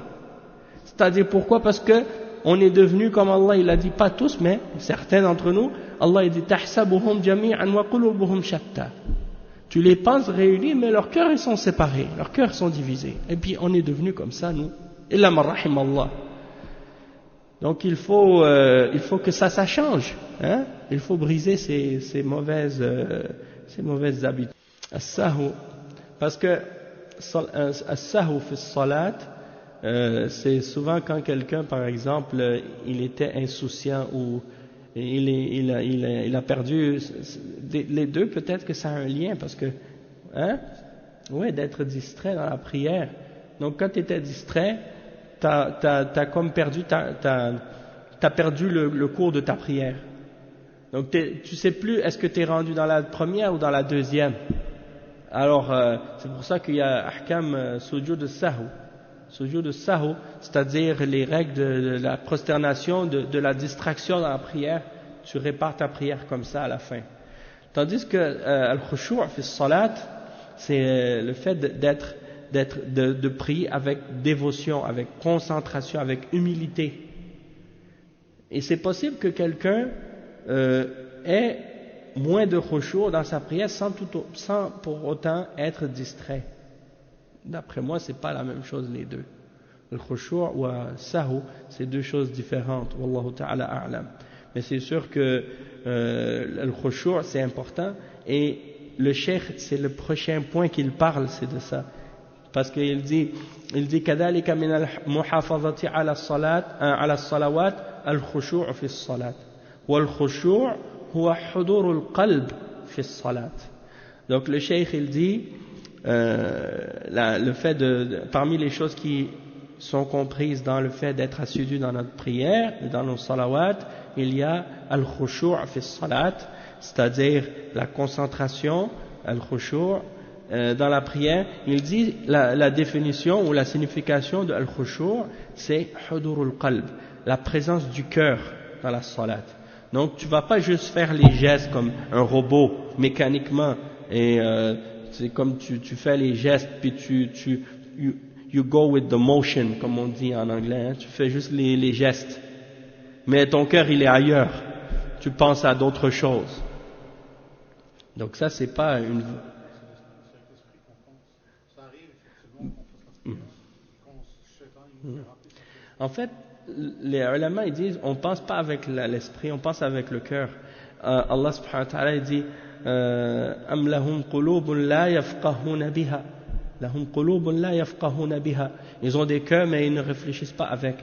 C'est-à-dire pourquoi? Parce que on est devenu, comme Allah il a dit, pas tous, mais certains d'entre nous, Allah il dit tahsabuhum jami'an wa qulubuhum shatta. Tu les penses réunis, mais leurs cœurs ils sont séparés, leurs cœurs sont divisés. Et puis on est devenu comme ça, nous. Illa man rahim Allah. Donc il faut que ça change, hein? Il faut briser ces mauvaises habitudes. As-sahou, parce que as-sahou fi salat, c'est souvent quand quelqu'un, par exemple, il était insouciant ou il a perdu les deux, peut-être que ça a un lien parce que, hein? Ouais, d'être distrait dans la prière. Donc quand tu étais distrait, t'as comme perdu t'as perdu le cours de ta prière. Donc tu sais plus est-ce que tu es rendu dans la première ou dans la deuxième. Alors c'est pour ça qu'il y a ahkam sujud al-sahw. Sujud al-sahw, c'est-à-dire les règles de la prosternation, de la distraction dans la prière. Tu répares ta prière comme ça à la fin. Tandis que al-khushu' fi salat, c'est le fait de prier avec dévotion, avec concentration, avec humilité. Et c'est possible que quelqu'un ait moins de khushu' dans sa prière sans pour autant être distrait. D'après moi, c'est pas la même chose les deux. Le khushu' ou le sahou, c'est deux choses différentes. Wallahu ta'ala a'lam. Mais c'est sûr que le khushu' c'est important. Et le cheikh, c'est le prochain point qu'il parle, c'est de ça. Parce qu'il dit كذلك من المحافظة على الصلاة على الصلوات الخشوع في الصلاة والخشوع هو حضور القلب في الصلاة. Donc le cheikh il dit le fait parmi les choses qui sont comprises dans le fait d'être assidu dans notre prière et dans nos salawat, il y a al-khushu' fi salat, c'est-à-dire la concentration, al-khushu' dans la prière. Il dit la définition ou la signification de al-khushu' c'est hudurul qalb, la présence du cœur dans la salat. Donc tu vas pas juste faire les gestes comme un robot mécaniquement et c'est comme tu fais les gestes puis you go with the motion comme on dit en anglais, hein. Tu fais juste les gestes mais ton cœur il est ailleurs, tu penses à d'autres choses. Donc ça c'est pas une En fait, les ulama ils disent on pense pas avec l'esprit, on pense avec le cœur. Allah subhanahu wa ta'ala il dit أم لهم قلوب لا يفقهون بها لهم قلوب لا يفقهون بها. Ils ont des cœurs mais ils ne réfléchissent pas avec.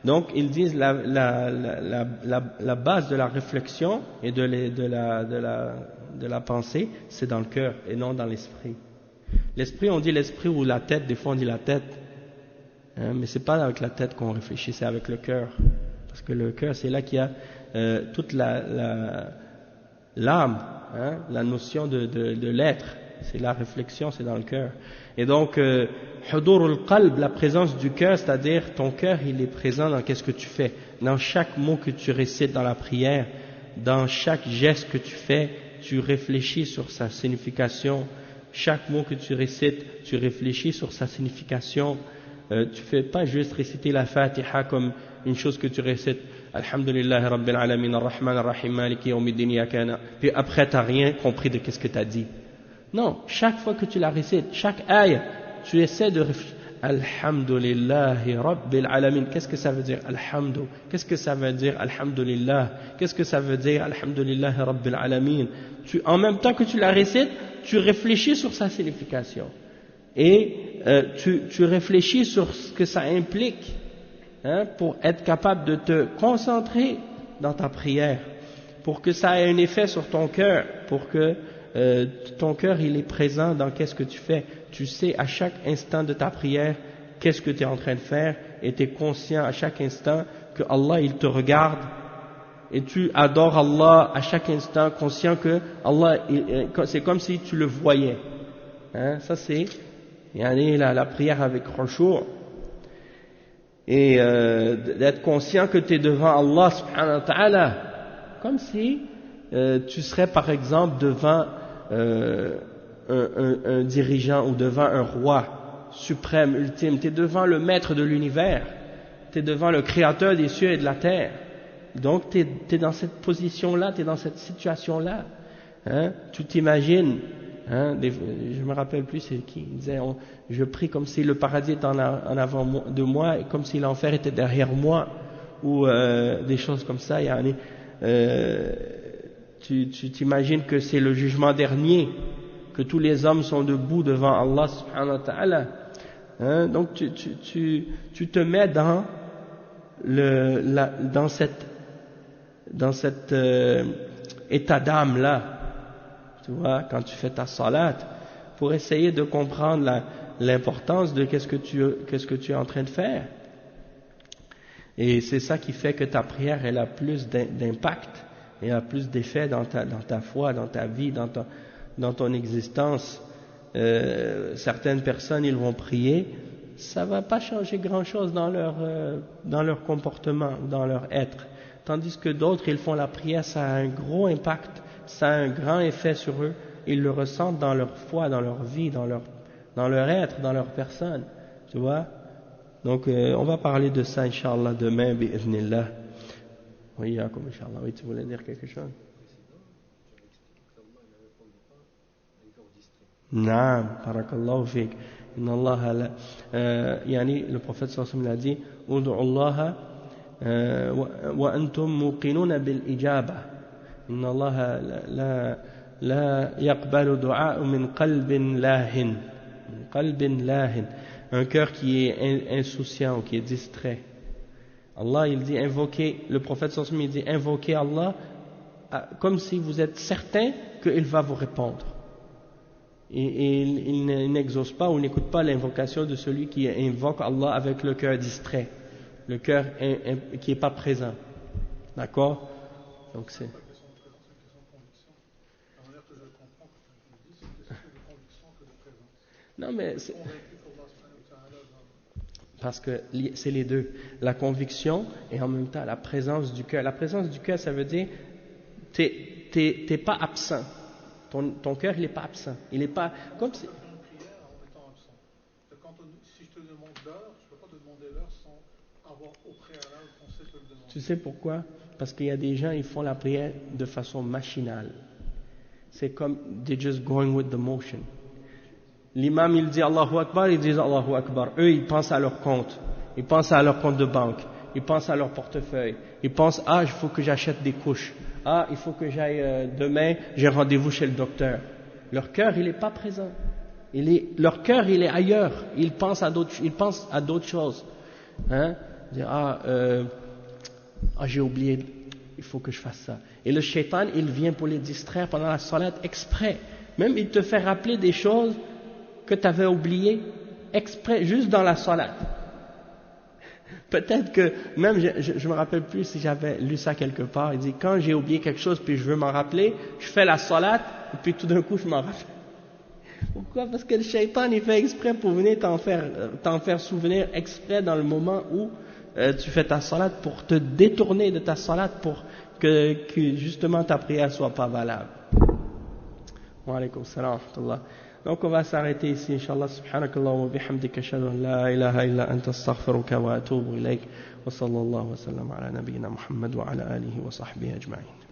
Donc ils disent la base de la réflexion et de la pensée, c'est dans le cœur et non dans l'esprit. L'esprit, on dit l'esprit ou la tête, des fois on dit la tête, hein, mais c'est pas avec la tête qu'on réfléchit, c'est avec le cœur, parce que le cœur c'est là qu'il y a toute l'âme, hein, la notion de l'être, c'est la réflexion, c'est dans le cœur. Et donc hudur al-qalb, la présence du cœur, c'est-à-dire ton cœur il est présent dans qu'est-ce que tu fais, dans chaque mot que tu récites dans la prière, dans chaque geste que tu fais, tu réfléchis sur sa signification. Chaque mot que tu récites, tu réfléchis sur sa signification. Tu fais pas juste réciter la Fatiha comme une chose que tu récites, Alhamdulillah Rabbil Alamin Ar-Rahman Ar-Rahim Maliki Yawmiddin Iyaka, puis après tu n'as rien compris de qu'est-ce que tu as dit. Non, chaque fois que tu la récites, chaque aïe, tu essaies de réfléchir. Alhamdulillahi Rabbil Alamin. Qu'est-ce que ça veut dire Alhamdu? Qu'est-ce que ça veut dire Alhamdulillah? Qu'est-ce que ça veut dire Alhamdulillahi Rabbil Alamin? En même temps que tu la récites, tu réfléchis sur sa signification. Et tu réfléchis sur ce que ça implique, hein, pour être capable de te concentrer dans ta prière, pour que ça ait un effet sur ton cœur, pour que ton cœur il est présent dans qu'est-ce que tu fais. Tu sais à chaque instant de ta prière qu'est-ce que tu es en train de faire, et tu es conscient à chaque instant que Allah il te regarde, et tu adores Allah à chaque instant, conscient que Allah c'est comme si tu le voyais, hein, ça c'est la prière avec khushu', et d'être conscient que tu es devant Allah subhanahu wa ta'ala, comme si tu serais par exemple devant un dirigeant ou devant un roi suprême, ultime. Tu es devant le maître de l'univers, tu es devant le créateur des cieux et de la terre. Donc tu es dans cette position-là, tu es dans cette situation-là, hein? Tu t'imagines, hein, je me rappelle plus c'est qui, il disait je prie comme si le paradis était en avant de moi et comme si l'enfer était derrière moi, ou des choses comme ça. Tu t'imagines que c'est le jugement dernier, que tous les hommes sont debout devant Allah subhanahu wa ta'ala, hein? Donc tu te mets dans cet état d'âme là, tu vois, quand tu fais ta salat, pour essayer de comprendre l'importance de qu'est-ce que tu es en train de faire. Et c'est ça qui fait que ta prière elle a plus d'impact et a plus d'effet dans ta foi, dans ta vie, dans ton existence. Certaines personnes ils vont prier, ça va pas changer grand chose dans leur comportement, dans leur être, tandis que d'autres ils font la prière, ça a un gros impact, ça a un grand effet sur eux, ils le ressentent dans leur foi, dans leur vie, dans leur être, dans leur personne, tu vois. Donc on va parler de ça Inch'Allah demain bi'idhnillah. Oui, Inch'Allah. Oui, tu voulais dire quelque chose? Naam, barakallahu fik. Inna Allah le prophète sallallahu alayhi wa sallam l'a dit, Ud'u Allah wa antum muqinuna bil ijaba. Inna Allah la yaqbalu du'a min qalbin lahin. Min qalbin lahin. Un cœur qui est insouciant, qui est distrait. Allah, il dit invoquer, le prophète sallallahu alayhi wa sallam, il dit invoquer Allah comme si vous êtes certain qu'il va vous répondre. Et il n'exauce pas ou n'écoute pas l'invocation de celui qui invoque Allah avec le cœur distrait, le cœur qui n'est pas présent. D'accord? Donc c'est... Non mais c'est... Parce que c'est les deux, la conviction et en même temps la présence du cœur. La présence du cœur, ça veut dire t'es pas absent. Ton cœur, il n'est pas absent. Il n'est pas comme si. Si je te demande l'heure, je ne peux pas te demander l'heure sans avoir au préalable pensé te le demander. Tu sais pourquoi? Parce qu'il y a des gens, ils font la prière de façon machinale. C'est comme they're just going with the motion. L'imam, il dit Allahu Akbar, ils disent Allahu Akbar. Eux, ils pensent à leur compte. Ils pensent à leur compte de banque. Ils pensent à leur portefeuille. Ils pensent, il faut que j'achète des couches. ah, il faut que j'aille demain, j'ai rendez-vous chez le docteur. Leur cœur, il n'est pas présent. Leur cœur, il est ailleurs. Ils pensent à d'autres choses. Hein? Dire, j'ai oublié, il faut que je fasse ça. Et le shaitan, il vient pour les distraire pendant la salat exprès. Même il te fait rappeler des choses que tu avais oubliées exprès, juste dans la salat. Peut-être que, même, je me rappelle plus si j'avais lu ça quelque part, il dit, quand j'ai oublié quelque chose puis je veux m'en rappeler, je fais la salat, et puis tout d'un coup je m'en rappelle. Pourquoi? Parce que le shaitan, il fait exprès pour venir t'en faire souvenir exprès dans le moment où tu fais ta salat, pour te détourner de ta salat, pour que justement ta prière soit pas valable. Wa alaykum salam wa rahmatullah. Donc on va s'arrêter ici, Inch'Allah. Subhanakallah wa bihamdika, ashhadu an la ilaha illa anta, astaghfiruka wa atubu ilayk. Wa sallallahu wa sallam ala nabiyyina Muhammad wa ala alihi wa sahbihi ajma'in.